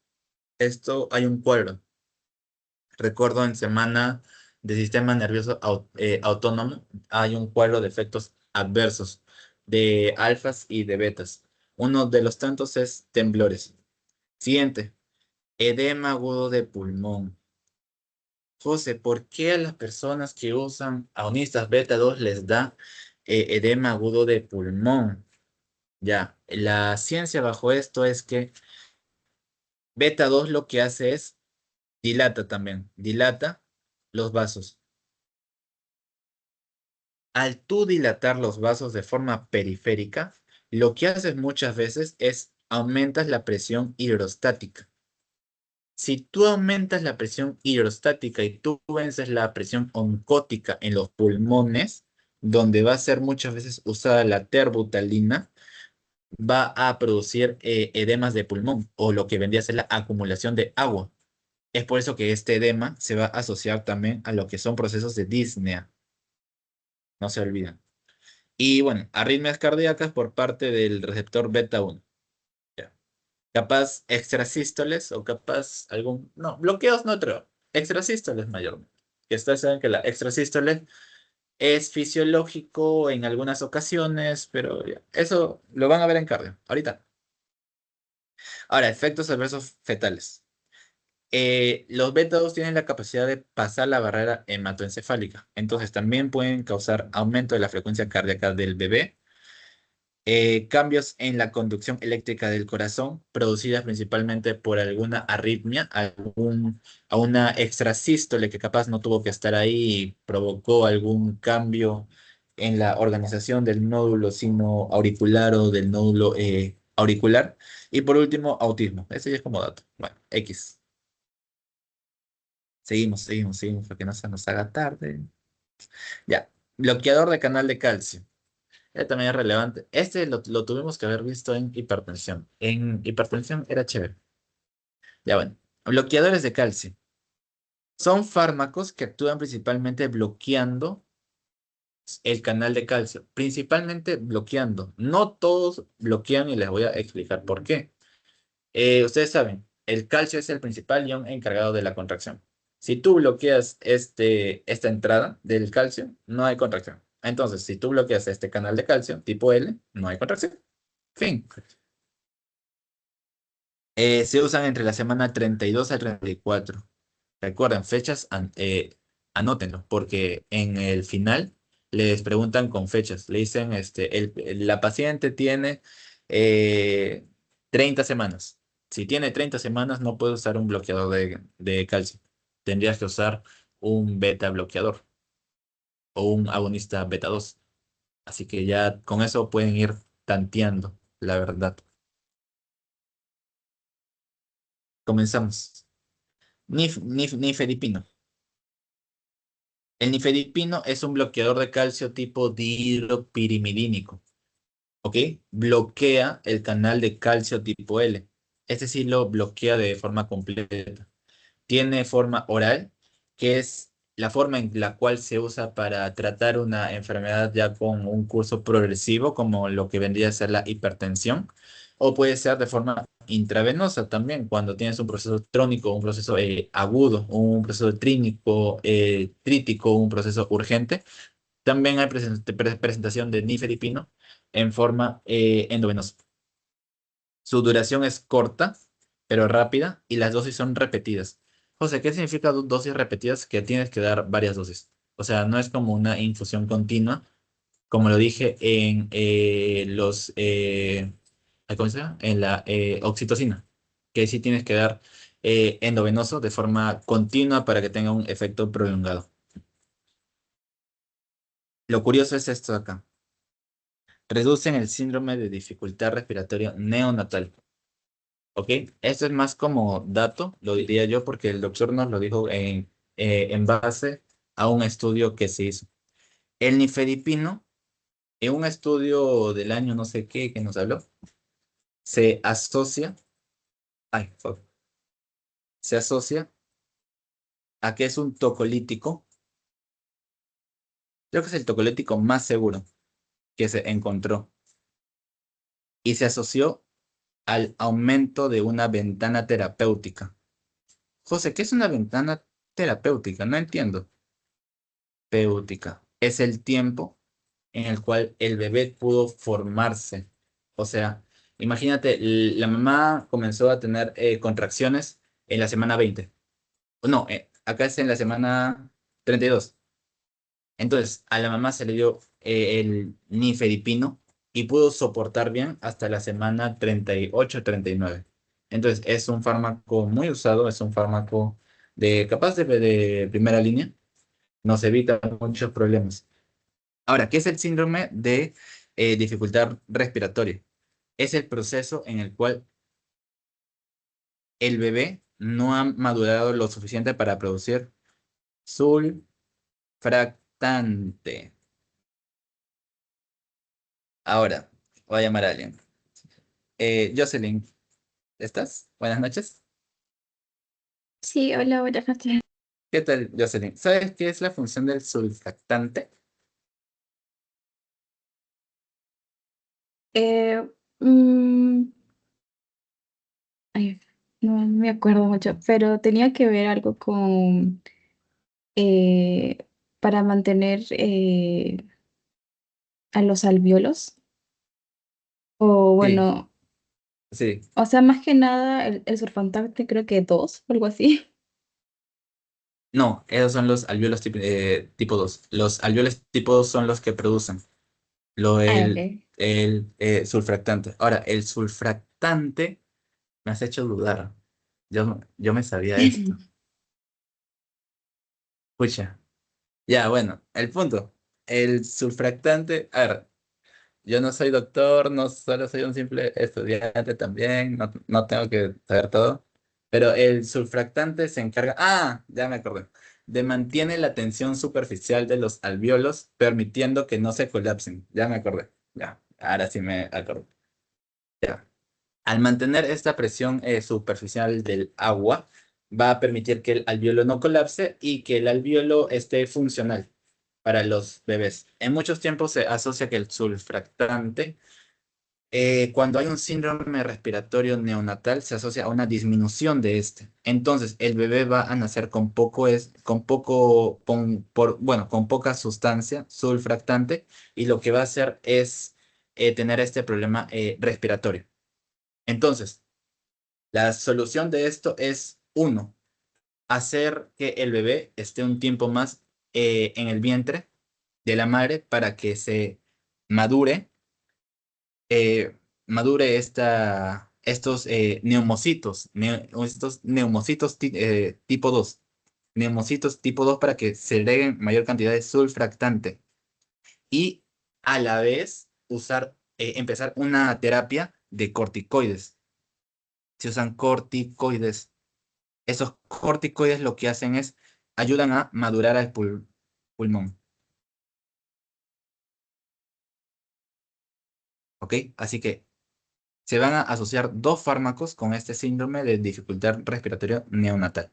Esto hay un cuadro. Recuerdo en semana de sistema nervioso autónomo, hay un cuadro de efectos adversos de alfas y de betas. Uno de los tantos es temblores. Siguiente, edema agudo de pulmón. José, ¿por qué a las personas que usan agonistas beta 2 les da edema agudo de pulmón? Ya, la ciencia bajo esto es que beta 2 lo que hace es dilata también, dilata los vasos. Al tú dilatar los vasos de forma periférica, lo que haces muchas veces es aumentas la presión hidrostática. Si tú aumentas la presión hidrostática y tú vences la presión oncótica en los pulmones, donde va a ser muchas veces usada la terbutalina, va a producir edemas de pulmón o lo que vendría a ser la acumulación de agua. Es por eso que este edema se va a asociar también a lo que son procesos de disnea. No se olviden. Y bueno, arritmias cardíacas por parte del receptor beta 1. Ya. Capaz extrasístoles o capaz algún... No, bloqueos no creo. Extrasístoles mayormente. Que ustedes saben que la extrasístole es fisiológico en algunas ocasiones, pero ya, eso lo van a ver en cardio. Ahorita. Ahora, efectos adversos fetales. Los beta 2 tienen la capacidad de pasar la barrera hematoencefálica. Entonces también pueden causar aumento de la frecuencia cardíaca del bebé. Cambios en la conducción eléctrica del corazón, producidas principalmente por alguna arritmia, a una extrasístole que capaz no tuvo que estar ahí y provocó algún cambio en la organización del nódulo sino auricular o del nódulo auricular. Y por último, autismo. Ese ya es como dato. Bueno, X. Seguimos, para que no se nos haga tarde. Ya. Bloqueador de canal de calcio. También es relevante. Este lo tuvimos que haber visto en hipertensión. En hipertensión era chévere. Ya bueno. Bloqueadores de calcio. Son fármacos que actúan principalmente bloqueando el canal de calcio. Principalmente bloqueando. No todos bloquean y les voy a explicar por qué. Ustedes saben, el calcio es el principal ion encargado de la contracción. Si tú bloqueas esta entrada del calcio, no hay contracción. Entonces, si tú bloqueas este canal de calcio, tipo L, no hay contracción. Fin. Se usan entre la semana 32 al 34. Recuerden, fechas, anótenlo, porque en el final les preguntan con fechas. Le dicen, la paciente tiene 30 semanas. Si tiene 30 semanas, no puede usar un bloqueador de calcio. Tendrías que usar un beta bloqueador o un agonista beta 2. Así que ya con eso pueden ir tanteando, la verdad. Comenzamos. Nifedipino. El nifedipino es un bloqueador de calcio tipo dihidropirimidínico, ¿ok? Bloquea el canal de calcio tipo L. Este sí lo bloquea de forma completa. Tiene forma oral, que es la forma en la cual se usa para tratar una enfermedad ya con un curso progresivo, como lo que vendría a ser la hipertensión, o puede ser de forma intravenosa también, cuando tienes un proceso crónico, un proceso agudo, un proceso trítico, un proceso urgente. También hay presentación de nifedipino en forma endovenosa. Su duración es corta, pero rápida, y las dosis son repetidas. José, ¿qué significa dosis repetidas? Que tienes que dar varias dosis. O sea, no es como una infusión continua, como lo dije en ¿cómo se llama? En la oxitocina, que sí tienes que dar endovenoso de forma continua para que tenga un efecto prolongado. Lo curioso es esto de acá. Reducen el síndrome de dificultad respiratoria neonatal. ¿Ok? Esto es más como dato, lo diría yo, porque el doctor nos lo dijo en base a un estudio que se hizo. El nifedipino, en un estudio del año no sé qué que nos habló, se asocia, ay, fuck, se asocia a que es un tocolítico. Creo que es el tocolítico más seguro que se encontró. Y se asoció al aumento de una ventana terapéutica. José, ¿qué es una ventana terapéutica? No entiendo. Terapéutica. Es el tiempo en el cual el bebé pudo formarse. O sea, imagínate, la mamá comenzó a tener contracciones en la semana 20. No, acá es en la semana 32. Entonces, a la mamá se le dio el nifedipino y pudo soportar bien hasta la semana 38, 39. Entonces, es un fármaco muy usado, es un fármaco capaz de primera línea, nos evita muchos problemas. Ahora, ¿qué es el síndrome de dificultad respiratoria? Es el proceso en el cual el bebé no ha madurado lo suficiente para producir sulfractante. Ahora, voy a llamar a alguien. Jocelyn, ¿estás? Buenas noches. Sí, hola, buenas noches. ¿Qué tal, Jocelyn? ¿Sabes qué es la función del sulfactante? Eh, mm, ay, no me acuerdo mucho, pero tenía que ver algo con eh, para mantener a los alvéolos, o Sí, bueno, sí. o sea, más que nada el surfactante creo que dos, o algo así. No, esos son los alvéolos tipo 2. Los alvéolos tipo 2 son los que producen Ah, el, ok. sulfractante. Ahora, el sulfractante me has hecho dudar. Yo me sabía esto. Pucha. Ya, bueno, el punto. El sulfractante, a ver, yo no soy doctor, no solo soy un simple estudiante también, no tengo que saber todo, pero el sulfractante se encarga, ya me acordé, de mantiene la tensión superficial de los alvéolos, permitiendo que no se colapsen. Ya me acordé, ya, ahora sí me acordé. Ya. Al mantener esta presión superficial del agua, va a permitir que el alvéolo no colapse y que el alvéolo esté funcional para los bebés. En muchos tiempos se asocia que el sulfractante, cuando hay un síndrome respiratorio neonatal, se asocia a una disminución de este. Entonces, el bebé va a nacer con poca sustancia sulfractante y lo que va a hacer es tener este problema respiratorio. Entonces, la solución de esto es, uno, hacer que el bebé esté un tiempo más en el vientre de la madre para que se madure, madure estos neumocitos tipo 2, neumocitos tipo 2 para que se agreguen mayor cantidad de sulfractante y a la vez empezar una terapia de corticoides. Se usan corticoides. Esos corticoides lo que hacen es ayudan a madurar pulmón. ¿Ok? Así que se van a asociar dos fármacos con este síndrome de dificultad respiratoria neonatal.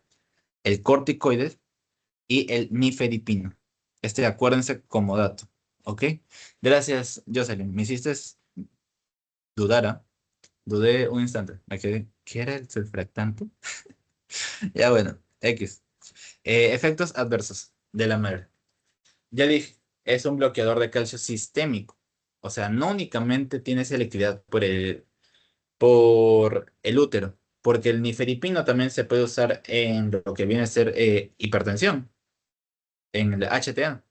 El corticoides y el nifedipino. Acuérdense como dato. ¿Ok? Gracias, Jocelyn. Me hiciste dudar, ¿ah? Dudé un instante. Me quedé, ¿qué era el surfractante? Ya bueno, X. Efectos adversos de la madre. Ya dije, es un bloqueador de calcio sistémico. O sea, no únicamente tiene selectividad por el útero, porque el nifedipino también se puede usar en lo que viene a ser hipertensión, en el HTA.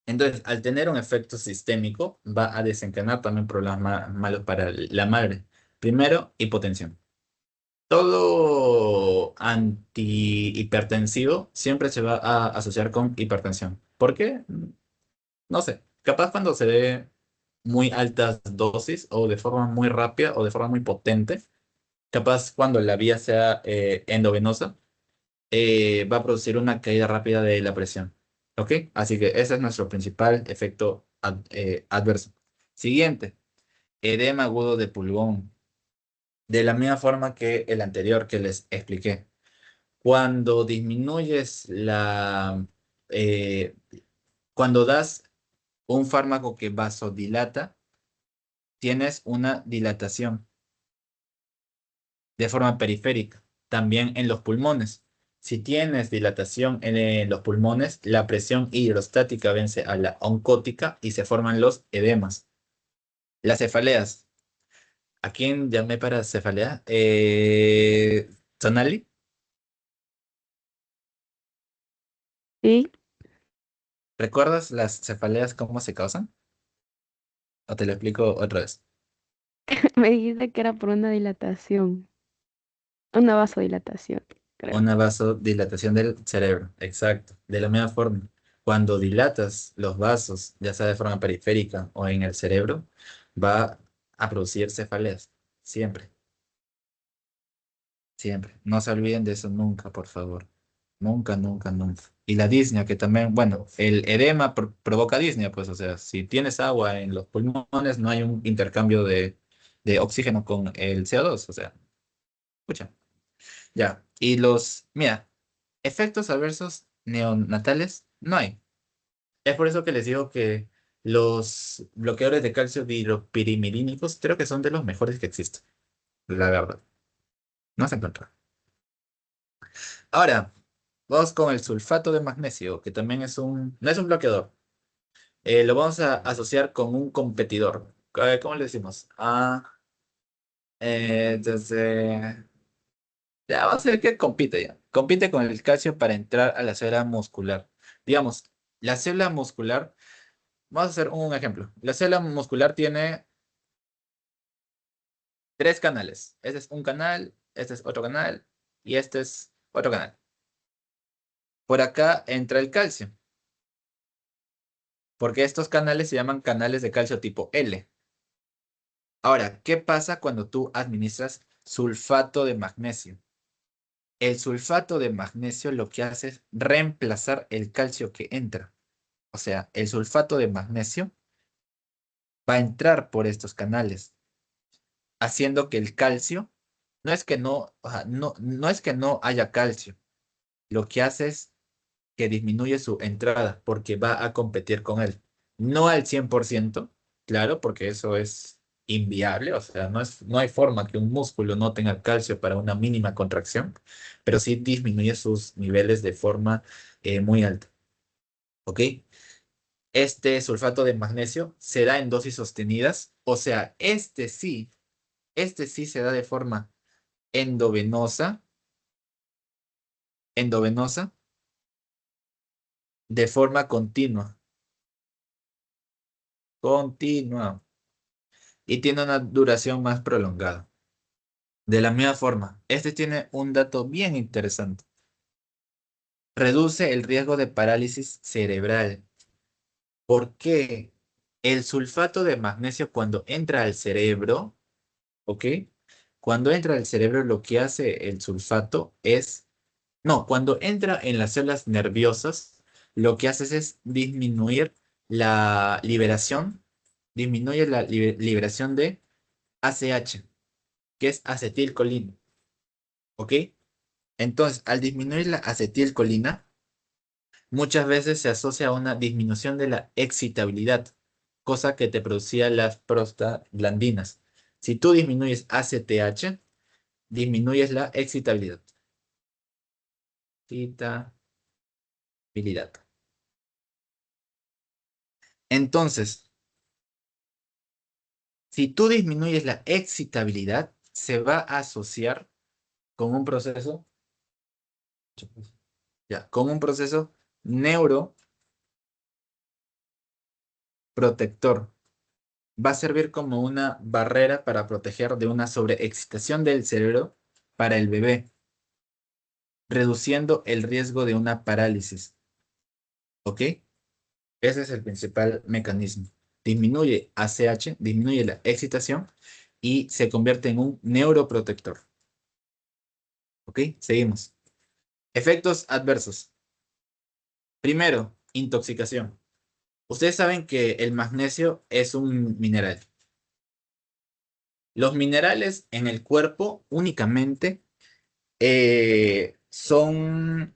Entonces, al tener un efecto sistémico, va a desencadenar también problemas malos para la madre. Primero, hipotensión. Todo antihipertensivo siempre se va a asociar con hipertensión. ¿Por qué? No sé. Capaz cuando se dé muy altas dosis o de forma muy rápida o de forma muy potente, capaz cuando la vía sea endovenosa, va a producir una caída rápida de la presión. ¿Ok? Así que ese es nuestro principal efecto adverso. Siguiente, edema agudo de pulmón. De la misma forma que el anterior que les expliqué. Cuando disminuyes eh, cuando das un fármaco que vasodilata, tienes una dilatación de forma periférica, también en los pulmones. Si tienes dilatación en los pulmones, la presión hidrostática vence a la oncótica y se forman los edemas. Las cefaleas. ¿A quién llamé para cefalea? ¿Sonali? Sí, ¿Recuerdas las cefaleas cómo se causan? ¿O te lo explico otra vez? me dijiste que era por una dilatación, una vasodilatación, creo. Una vasodilatación del cerebro, exacto. De la misma forma, cuando dilatas los vasos, ya sea de forma periférica o en el cerebro, va a producir cefaleas. Siempre, siempre. No se olviden de eso nunca, por favor. Nunca, nunca, nunca. Y la disnea, que también, bueno, el edema provoca disnea, pues, o sea, si tienes agua en los pulmones, no hay un intercambio de oxígeno con el CO2, o sea, escucha. Ya, mira, efectos adversos neonatales no hay. Es por eso que les digo que los bloqueadores de calcio dihidropirimidínicos creo que son de los mejores que existen, la verdad. No se encuentran. Ahora, vamos con el sulfato de magnesio, que también no es un bloqueador. Lo vamos a asociar con un competidor. ¿Cómo le decimos? Entonces, ya vamos a ver que compite ya. Compite con el calcio para entrar a la célula muscular. Digamos, la célula muscular, vamos a hacer un ejemplo. La célula muscular tiene tres canales. Este es un canal, este es otro canal y este es otro canal. Por acá entra el calcio, porque estos canales se llaman canales de calcio tipo L. Ahora, ¿qué pasa cuando tú administras sulfato de magnesio? El sulfato de magnesio lo que hace es reemplazar el calcio que entra. O sea, el sulfato de magnesio va a entrar por estos canales, haciendo que el calcio, no es que no, o sea, no es que no haya calcio, lo que hace es que disminuye su entrada porque va a competir con él. No al 100%, claro, porque eso es inviable, o sea, no hay forma que un músculo no tenga calcio para una mínima contracción, pero sí disminuye sus niveles de forma muy alta. ¿Ok? Este sulfato de magnesio se da en dosis sostenidas, o sea, este sí se da de forma endovenosa, endovenosa, de forma continua, continua, y tiene una duración más prolongada. De la misma forma, este tiene un dato bien interesante. Reduce el riesgo de parálisis cerebral. ¿Por qué? El sulfato de magnesio cuando entra al cerebro, ¿ok? Cuando entra al cerebro lo que hace el sulfato es, no, cuando entra en las células nerviosas, lo que haces es disminuir la liberación, disminuye la liberación de ACH, que es acetilcolina. ¿Ok? Entonces, al disminuir la acetilcolina, muchas veces se asocia a una disminución de la excitabilidad, cosa que te producía las prostaglandinas. Si tú disminuyes ACTH, disminuyes la excitabilidad. Excitabilidad. Entonces, si tú disminuyes la excitabilidad, se va a asociar con un proceso, ya, con un proceso neuroprotector. Va a servir como una barrera para proteger de una sobreexcitación del cerebro para el bebé, reduciendo el riesgo de una parálisis. ¿Ok? Ese es el principal mecanismo. Disminuye ACH, disminuye la excitación y se convierte en un neuroprotector. ¿Ok? Seguimos. Efectos adversos. Primero, intoxicación. Ustedes saben que el magnesio es un mineral. Los minerales en el cuerpo únicamente son,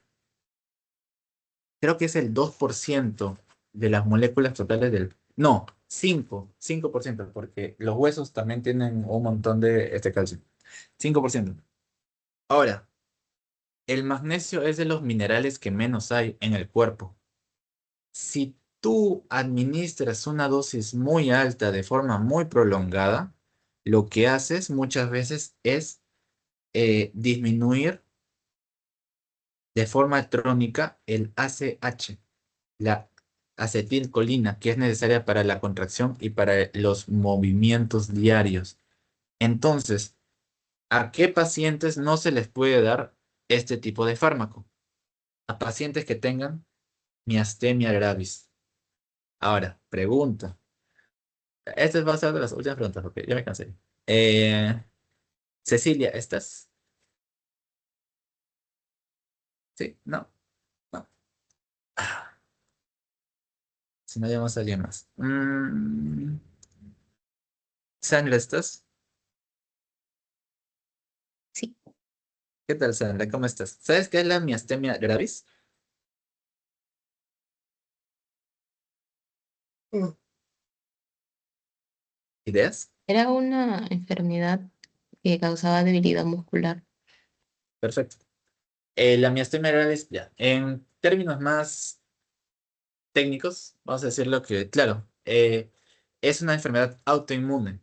creo que es el 2% de las moléculas totales del... No, 5%, porque los huesos también tienen un montón de este calcio. 5%. Ahora, el magnesio es de los minerales que menos hay en el cuerpo. Si tú administras una dosis muy alta de forma muy prolongada, lo que haces muchas veces es disminuir de forma crónica el ACH, la acetilcolina, que es necesaria para la contracción y para los movimientos diarios. Entonces, ¿a qué pacientes no se les puede dar este tipo de fármaco? A pacientes que tengan miastenia gravis. Ahora, pregunta. Esta va a ser de las últimas preguntas, porque ya me cansé. Eh, Cecilia, ¿estás? Sí, no, no. Ah, si no, llamamos a alguien más. Sandra, ¿estás? Sí, ¿Qué tal, Sandra? ¿Cómo estás? ¿Sabes qué es la miastenia gravis? Mm. ¿Ideas? era una enfermedad que causaba debilidad muscular. Perfecto. La miastenia gravis, ya. En términos más técnicos, vamos a decirlo que, claro, es una enfermedad autoinmune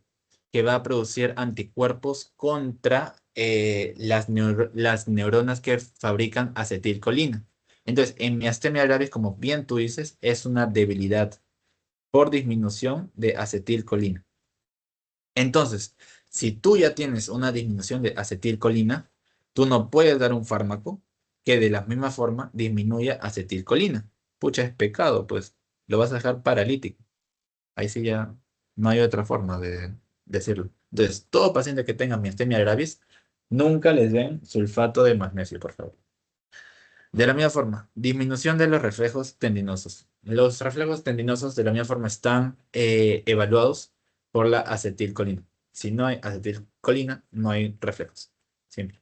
que va a producir anticuerpos contra las neuronas que fabrican acetilcolina. Entonces, en miastenia gravis, como bien tú dices, es una debilidad por disminución de acetilcolina. Entonces, si tú ya tienes una disminución de acetilcolina, tú no puedes dar un fármaco que de la misma forma disminuya acetilcolina. Pucha, es pecado, pues lo vas a dejar paralítico. Ahí sí ya no hay otra forma de decirlo. Entonces, todo paciente que tenga miastenia gravis, nunca les den sulfato de magnesio, por favor. De la misma forma, disminución de los reflejos tendinosos. Los reflejos tendinosos de la misma forma están evaluados por la acetilcolina. Si no hay acetilcolina, no hay reflejos. Simple.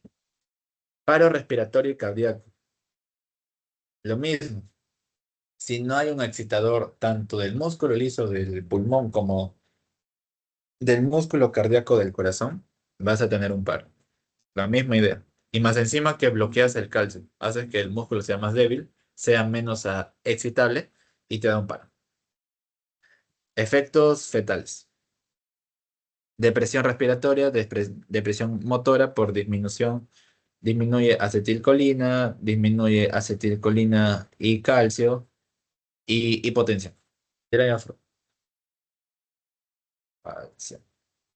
Paro respiratorio y cardíaco. Lo mismo. Si no hay un excitador tanto del músculo liso del pulmón como del músculo cardíaco del corazón, vas a tener un paro. La misma idea. Y más encima que bloqueas el calcio, haces que el músculo sea más débil, sea menos excitable y te da un paro. Efectos fetales. Depresión respiratoria, depresión motora por disminución. Disminuye acetilcolina y calcio y hipotensión. Tira ya,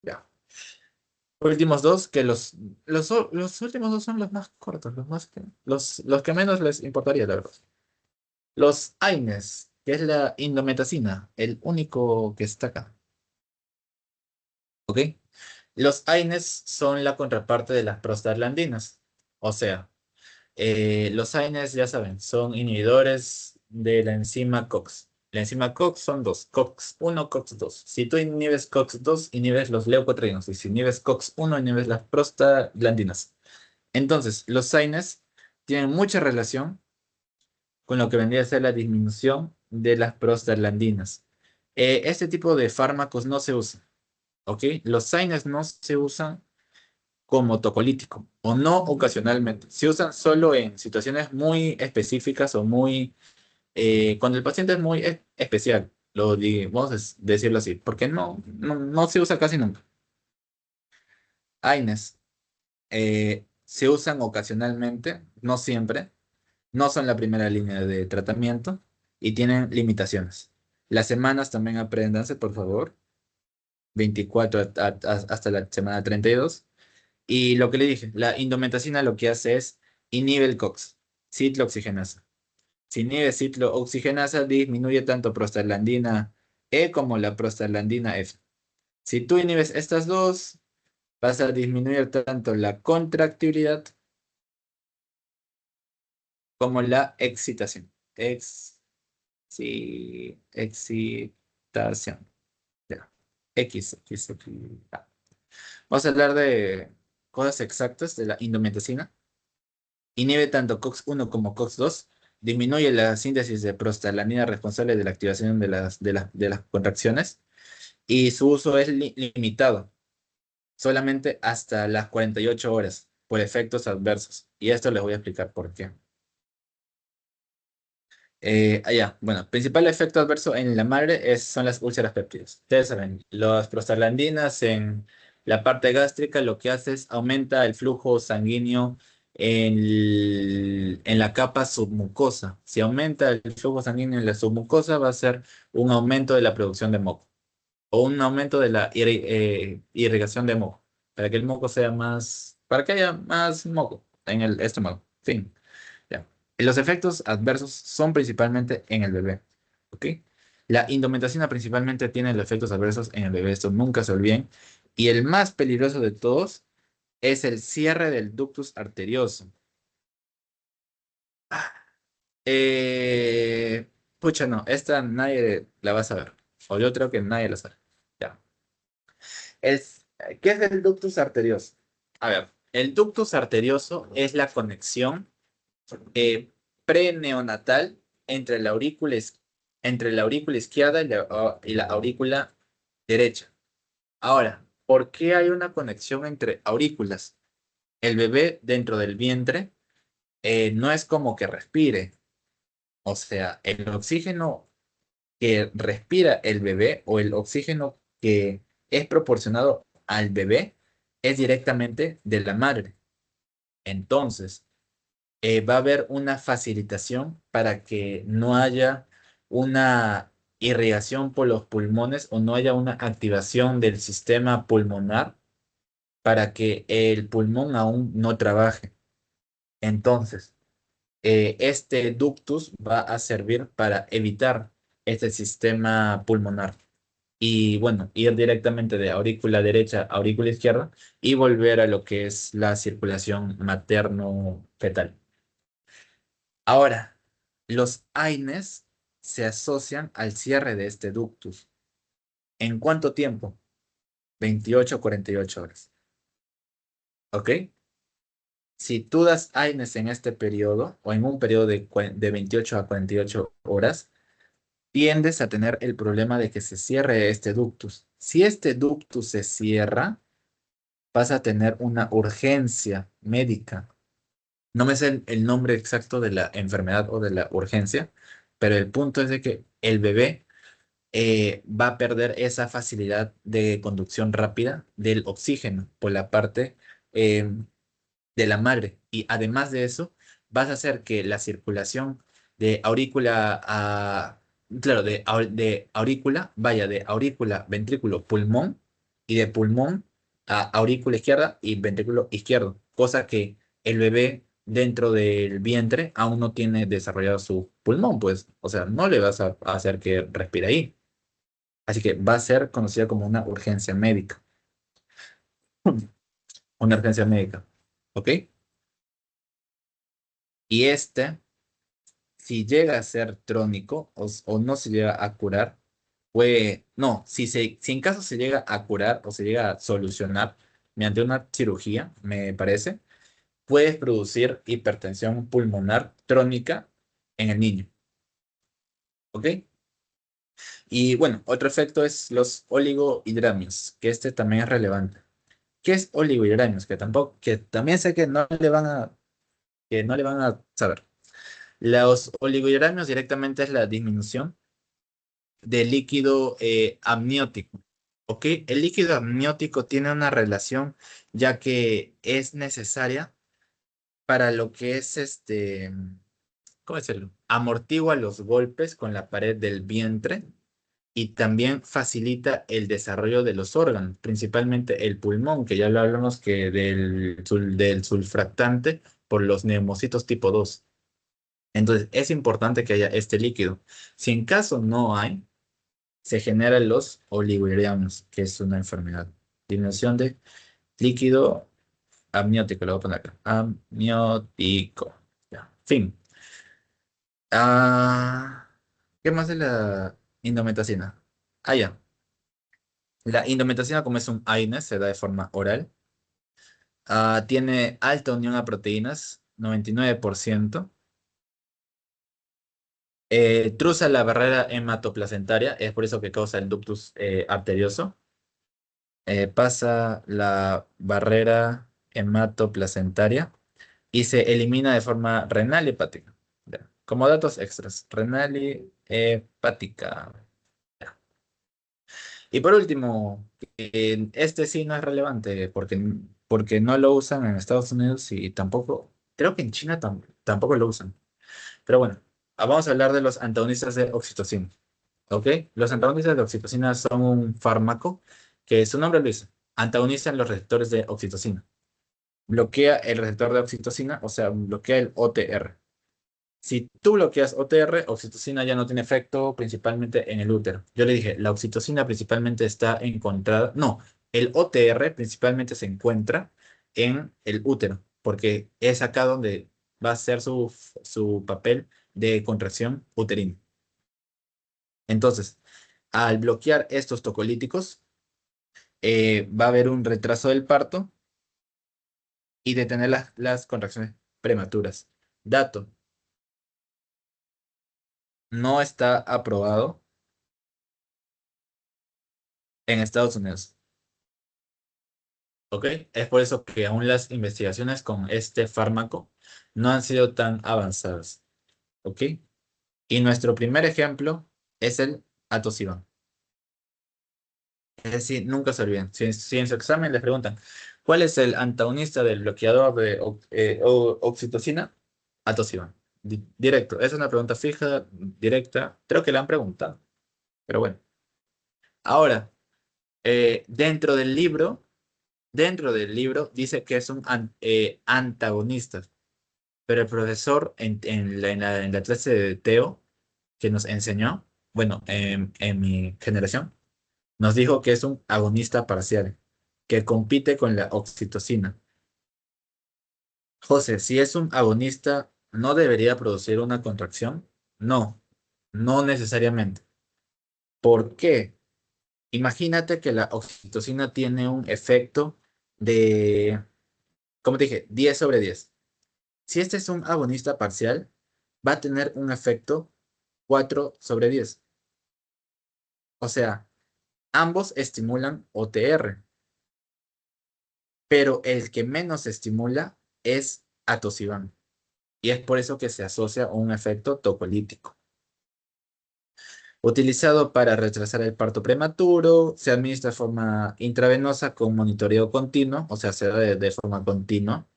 ya. Últimos dos, que los últimos dos son los más cortos, los que menos les importaría, la verdad. Los AINES, que es la indometacina, el único que está acá. ¿Ok? Los AINES son la contraparte de las prostaglandinas. O sea, los AINES, ya saben, son inhibidores de la enzima COX. La enzima COX son dos, COX-1, COX-2. Si tú inhibes COX-2, inhibes los leucotrienos. Y si inhibes COX-1, inhibes las prostaglandinas. Entonces, los SINES tienen mucha relación con lo que vendría a ser la disminución de las prostaglandinas. Este tipo de fármacos no se usan, ¿ok? Los SINES no se usan como tocolítico o no ocasionalmente. Se usan solo en situaciones muy específicas o muy cuando el paciente es muy especial, vamos a decirlo así, porque no se usa casi nunca. AINES se usan ocasionalmente, no siempre, no son la primera línea de tratamiento y tienen limitaciones. Las semanas también apréndanse, por favor, 24 hasta la semana 32. Y lo que le dije, la indometacina lo que hace es inhibe el COX, ciclooxigenasa. Si inhibe ciclooxigenasa, disminuye tanto prostaglandina E como la prostaglandina F. Si tú inhibes estas dos, vas a disminuir tanto la contractibilidad como la excitación. Excitación. Ya. Ah. Vamos a hablar de cosas exactas de la indometacina. Inhibe tanto COX-1 como COX-2. Disminuye la síntesis de prostaglandina responsable de la activación de las contracciones. Y su uso es limitado, solamente hasta las 48 horas, por efectos adversos. Y esto les voy a explicar por qué. Bueno, principal efecto adverso en la madre son las úlceras péptidas. Ustedes saben, las prostaglandinas en la parte gástrica lo que hace es aumenta el flujo sanguíneo en la capa submucosa. Si aumenta el flujo sanguíneo en la submucosa, va a ser un aumento de la producción de moco o un aumento de la irrigación de moco, para que el moco sea más, para que haya más moco en el estómago. Fin. Ya. Y los efectos adversos son principalmente en el bebé. ¿Ok? La indometacina principalmente tiene los efectos adversos en el bebé, esto nunca se olviden. Y el más peligroso de todos es el cierre del ductus arterioso. Pucha, no, esta nadie la va a saber. O yo creo que nadie la sabe. Ya. Es, ¿Qué es el ductus arterioso? A ver, el ductus arterioso es la conexión preneonatal entre la aurícula izquierda y la aurícula derecha. Ahora, ¿por qué hay una conexión entre aurículas? El bebé dentro del vientre no es como que respire. O sea, el oxígeno que respira el bebé o el oxígeno que es proporcionado al bebé es directamente de la madre. Entonces, va a haber una facilitación para que no haya una irrigación por los pulmones o no haya una activación del sistema pulmonar para que el pulmón aún no trabaje. Entonces, este ductus va a servir para evitar este sistema pulmonar y bueno, ir directamente de aurícula derecha a aurícula izquierda y volver a lo que es la circulación materno-fetal. Ahora, los AINES se asocian al cierre de este ductus. ¿En cuánto tiempo? 28 a 48 horas. ¿Ok? Si tú das AINES en este periodo o en un periodo de 28 a 48 horas, tiendes a tener el problema de que se cierre este ductus. Si este ductus se cierra, vas a tener una urgencia médica. No me sé el nombre exacto de la enfermedad o de la urgencia, pero el punto es de que el bebé va a perder esa facilidad de conducción rápida del oxígeno por la parte eh, de la madre. Y además de eso, vas a hacer que la circulación de aurícula claro, de aurícula vaya de aurícula, ventrículo, pulmón y de pulmón a aurícula izquierda y ventrículo izquierdo, cosa que el bebé dentro del vientre aún no tiene desarrollado su pulmón, pues, o sea, no le vas a hacer que respire ahí. Así que va a ser conocida como una urgencia médica. Una urgencia médica. ¿Ok? Y si llega a ser crónico o no se llega a curar, no, si en caso se llega a curar o se llega a solucionar mediante una cirugía, me parece, puede producir hipertensión pulmonar crónica en el niño. ¿Ok? Y bueno, otro efecto es los oligohidramios, que este también es relevante. ¿Qué es oligohidramios? Que también sé que no le van a saber. Los oligohidramios directamente es la disminución del líquido amniótico. ¿Ok? El líquido amniótico tiene una relación ya que es necesaria para lo que es ¿cómo decirlo? Amortigua los golpes con la pared del vientre y también facilita el desarrollo de los órganos, principalmente el pulmón, que ya lo hablamos que del sulfractante por los neumocitos tipo 2. Entonces, es importante que haya este líquido. Si en caso no hay, se generan los oligohidramios, que es una enfermedad. Disminución de líquido amniótico, lo voy a poner acá. Amniótico. Ya. Fin. Ah, ¿qué más de la indometacina? Ah, ya. La indometacina, como es un AINE, se da de forma oral. Tiene alta unión a proteínas, 99%. Truza la barrera hematoplacentaria, es por eso que causa el ductus arterioso. Pasa la barrera hematoplacentaria y se elimina de forma renal y hepática. Ya. Como datos extras, renal y hepática. Y por último, este sí no es relevante porque no lo usan en Estados Unidos y tampoco, creo que en China tampoco lo usan. Pero bueno, vamos a hablar de los antagonistas de oxitocina. ¿Ok? Los antagonistas de oxitocina son un fármaco que su nombre lo dice, antagonizan los receptores de oxitocina. Bloquea el receptor de oxitocina, o sea, bloquea el OTR. Si tú bloqueas OTR, oxitocina ya no tiene efecto principalmente en el útero. Yo le dije, la oxitocina principalmente está encontrada, no, el OTR principalmente se encuentra en el útero, porque es acá donde va a ser su papel de contracción uterina. Entonces, al bloquear estos tocolíticos, va a haber un retraso del parto y detener las contracciones prematuras. Dato, no está aprobado en Estados Unidos. ¿Ok? Es por eso que aún las investigaciones con este fármaco no han sido tan avanzadas. ¿Ok? Y nuestro primer ejemplo es el atosiban. Es decir, nunca se olviden. Si en su examen les preguntan, ¿cuál es el antagonista del bloqueador de oxitocina? Atosiban. Directo. Es una pregunta fija, directa. Creo que la han preguntado. Pero bueno. Ahora, dentro del libro dice que es un antagonista. Pero el profesor en la clase de Teo que nos enseñó, bueno, en mi generación, nos dijo que es un agonista parcial, que compite con la oxitocina. José, si es un agonista, ¿no debería producir una contracción? No, no necesariamente. ¿Por qué? Imagínate que la oxitocina tiene un efecto de, como te dije, 10/10. Si este es un agonista parcial, va a tener un efecto 4/10. O sea, ambos estimulan OTR, pero el que menos estimula es atosiban. Y es por eso que se asocia a un efecto tocolítico. Utilizado para retrasar el parto prematuro, se administra de forma intravenosa con monitoreo continuo, o sea, se da de forma continua.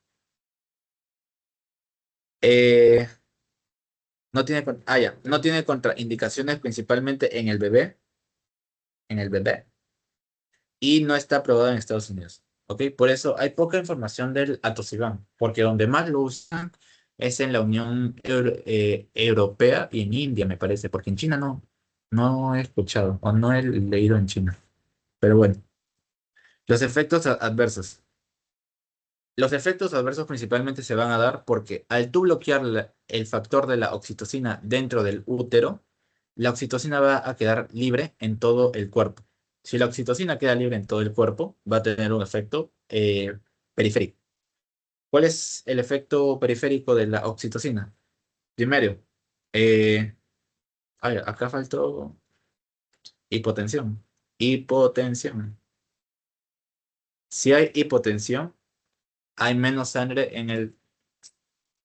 Eh, no tiene contraindicaciones principalmente en el bebé, y no está aprobado en Estados Unidos. ¿Ok? Por eso hay poca información del atosiban, porque donde más lo usan es en la Unión Europea y en India, me parece, porque en China no he escuchado o no he leído en China. Pero bueno, los efectos adversos. Los efectos adversos principalmente se van a dar porque al tú bloquear el factor de la oxitocina dentro del útero, la oxitocina va a quedar libre en todo el cuerpo. Si la oxitocina queda libre en todo el cuerpo, va a tener un efecto periférico. ¿Cuál es el efecto periférico de la oxitocina? Primero, acá faltó hipotensión. Hipotensión. Si hay hipotensión, hay menos sangre en el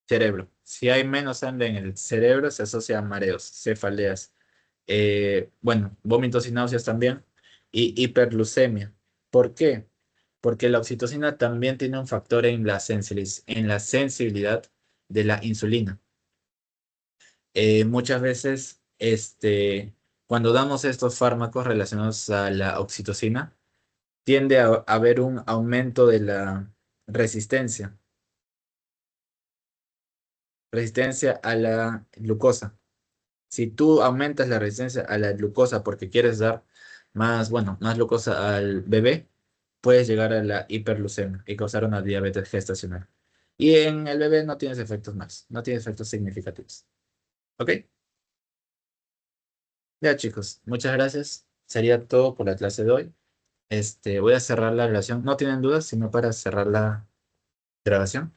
cerebro. Si hay menos sangre en el cerebro, se asocia a mareos, cefaleas, bueno, vómitos y náuseas también, y hiperglucemia. ¿Por qué? Porque la oxitocina también tiene un factor en la sensibilidad de la insulina. Muchas veces, cuando damos estos fármacos relacionados a la oxitocina, tiende a haber un aumento de la resistencia a la glucosa. Si tú aumentas la resistencia a la glucosa porque quieres dar más, bueno, más glucosa al bebé, puedes llegar a la hiperglucemia y causar una diabetes gestacional. Y en el bebé no tienes efectos más, no tienes efectos significativos. ¿Ok? Ya, chicos, muchas gracias. Sería todo por la clase de hoy. Voy a cerrar la grabación. ¿No tienen dudas? Sino para cerrar la grabación.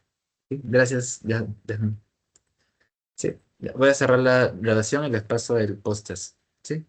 Sí, gracias. Ya, sí, ya, voy a cerrar la grabación y les paso el post-test. ¿Sí?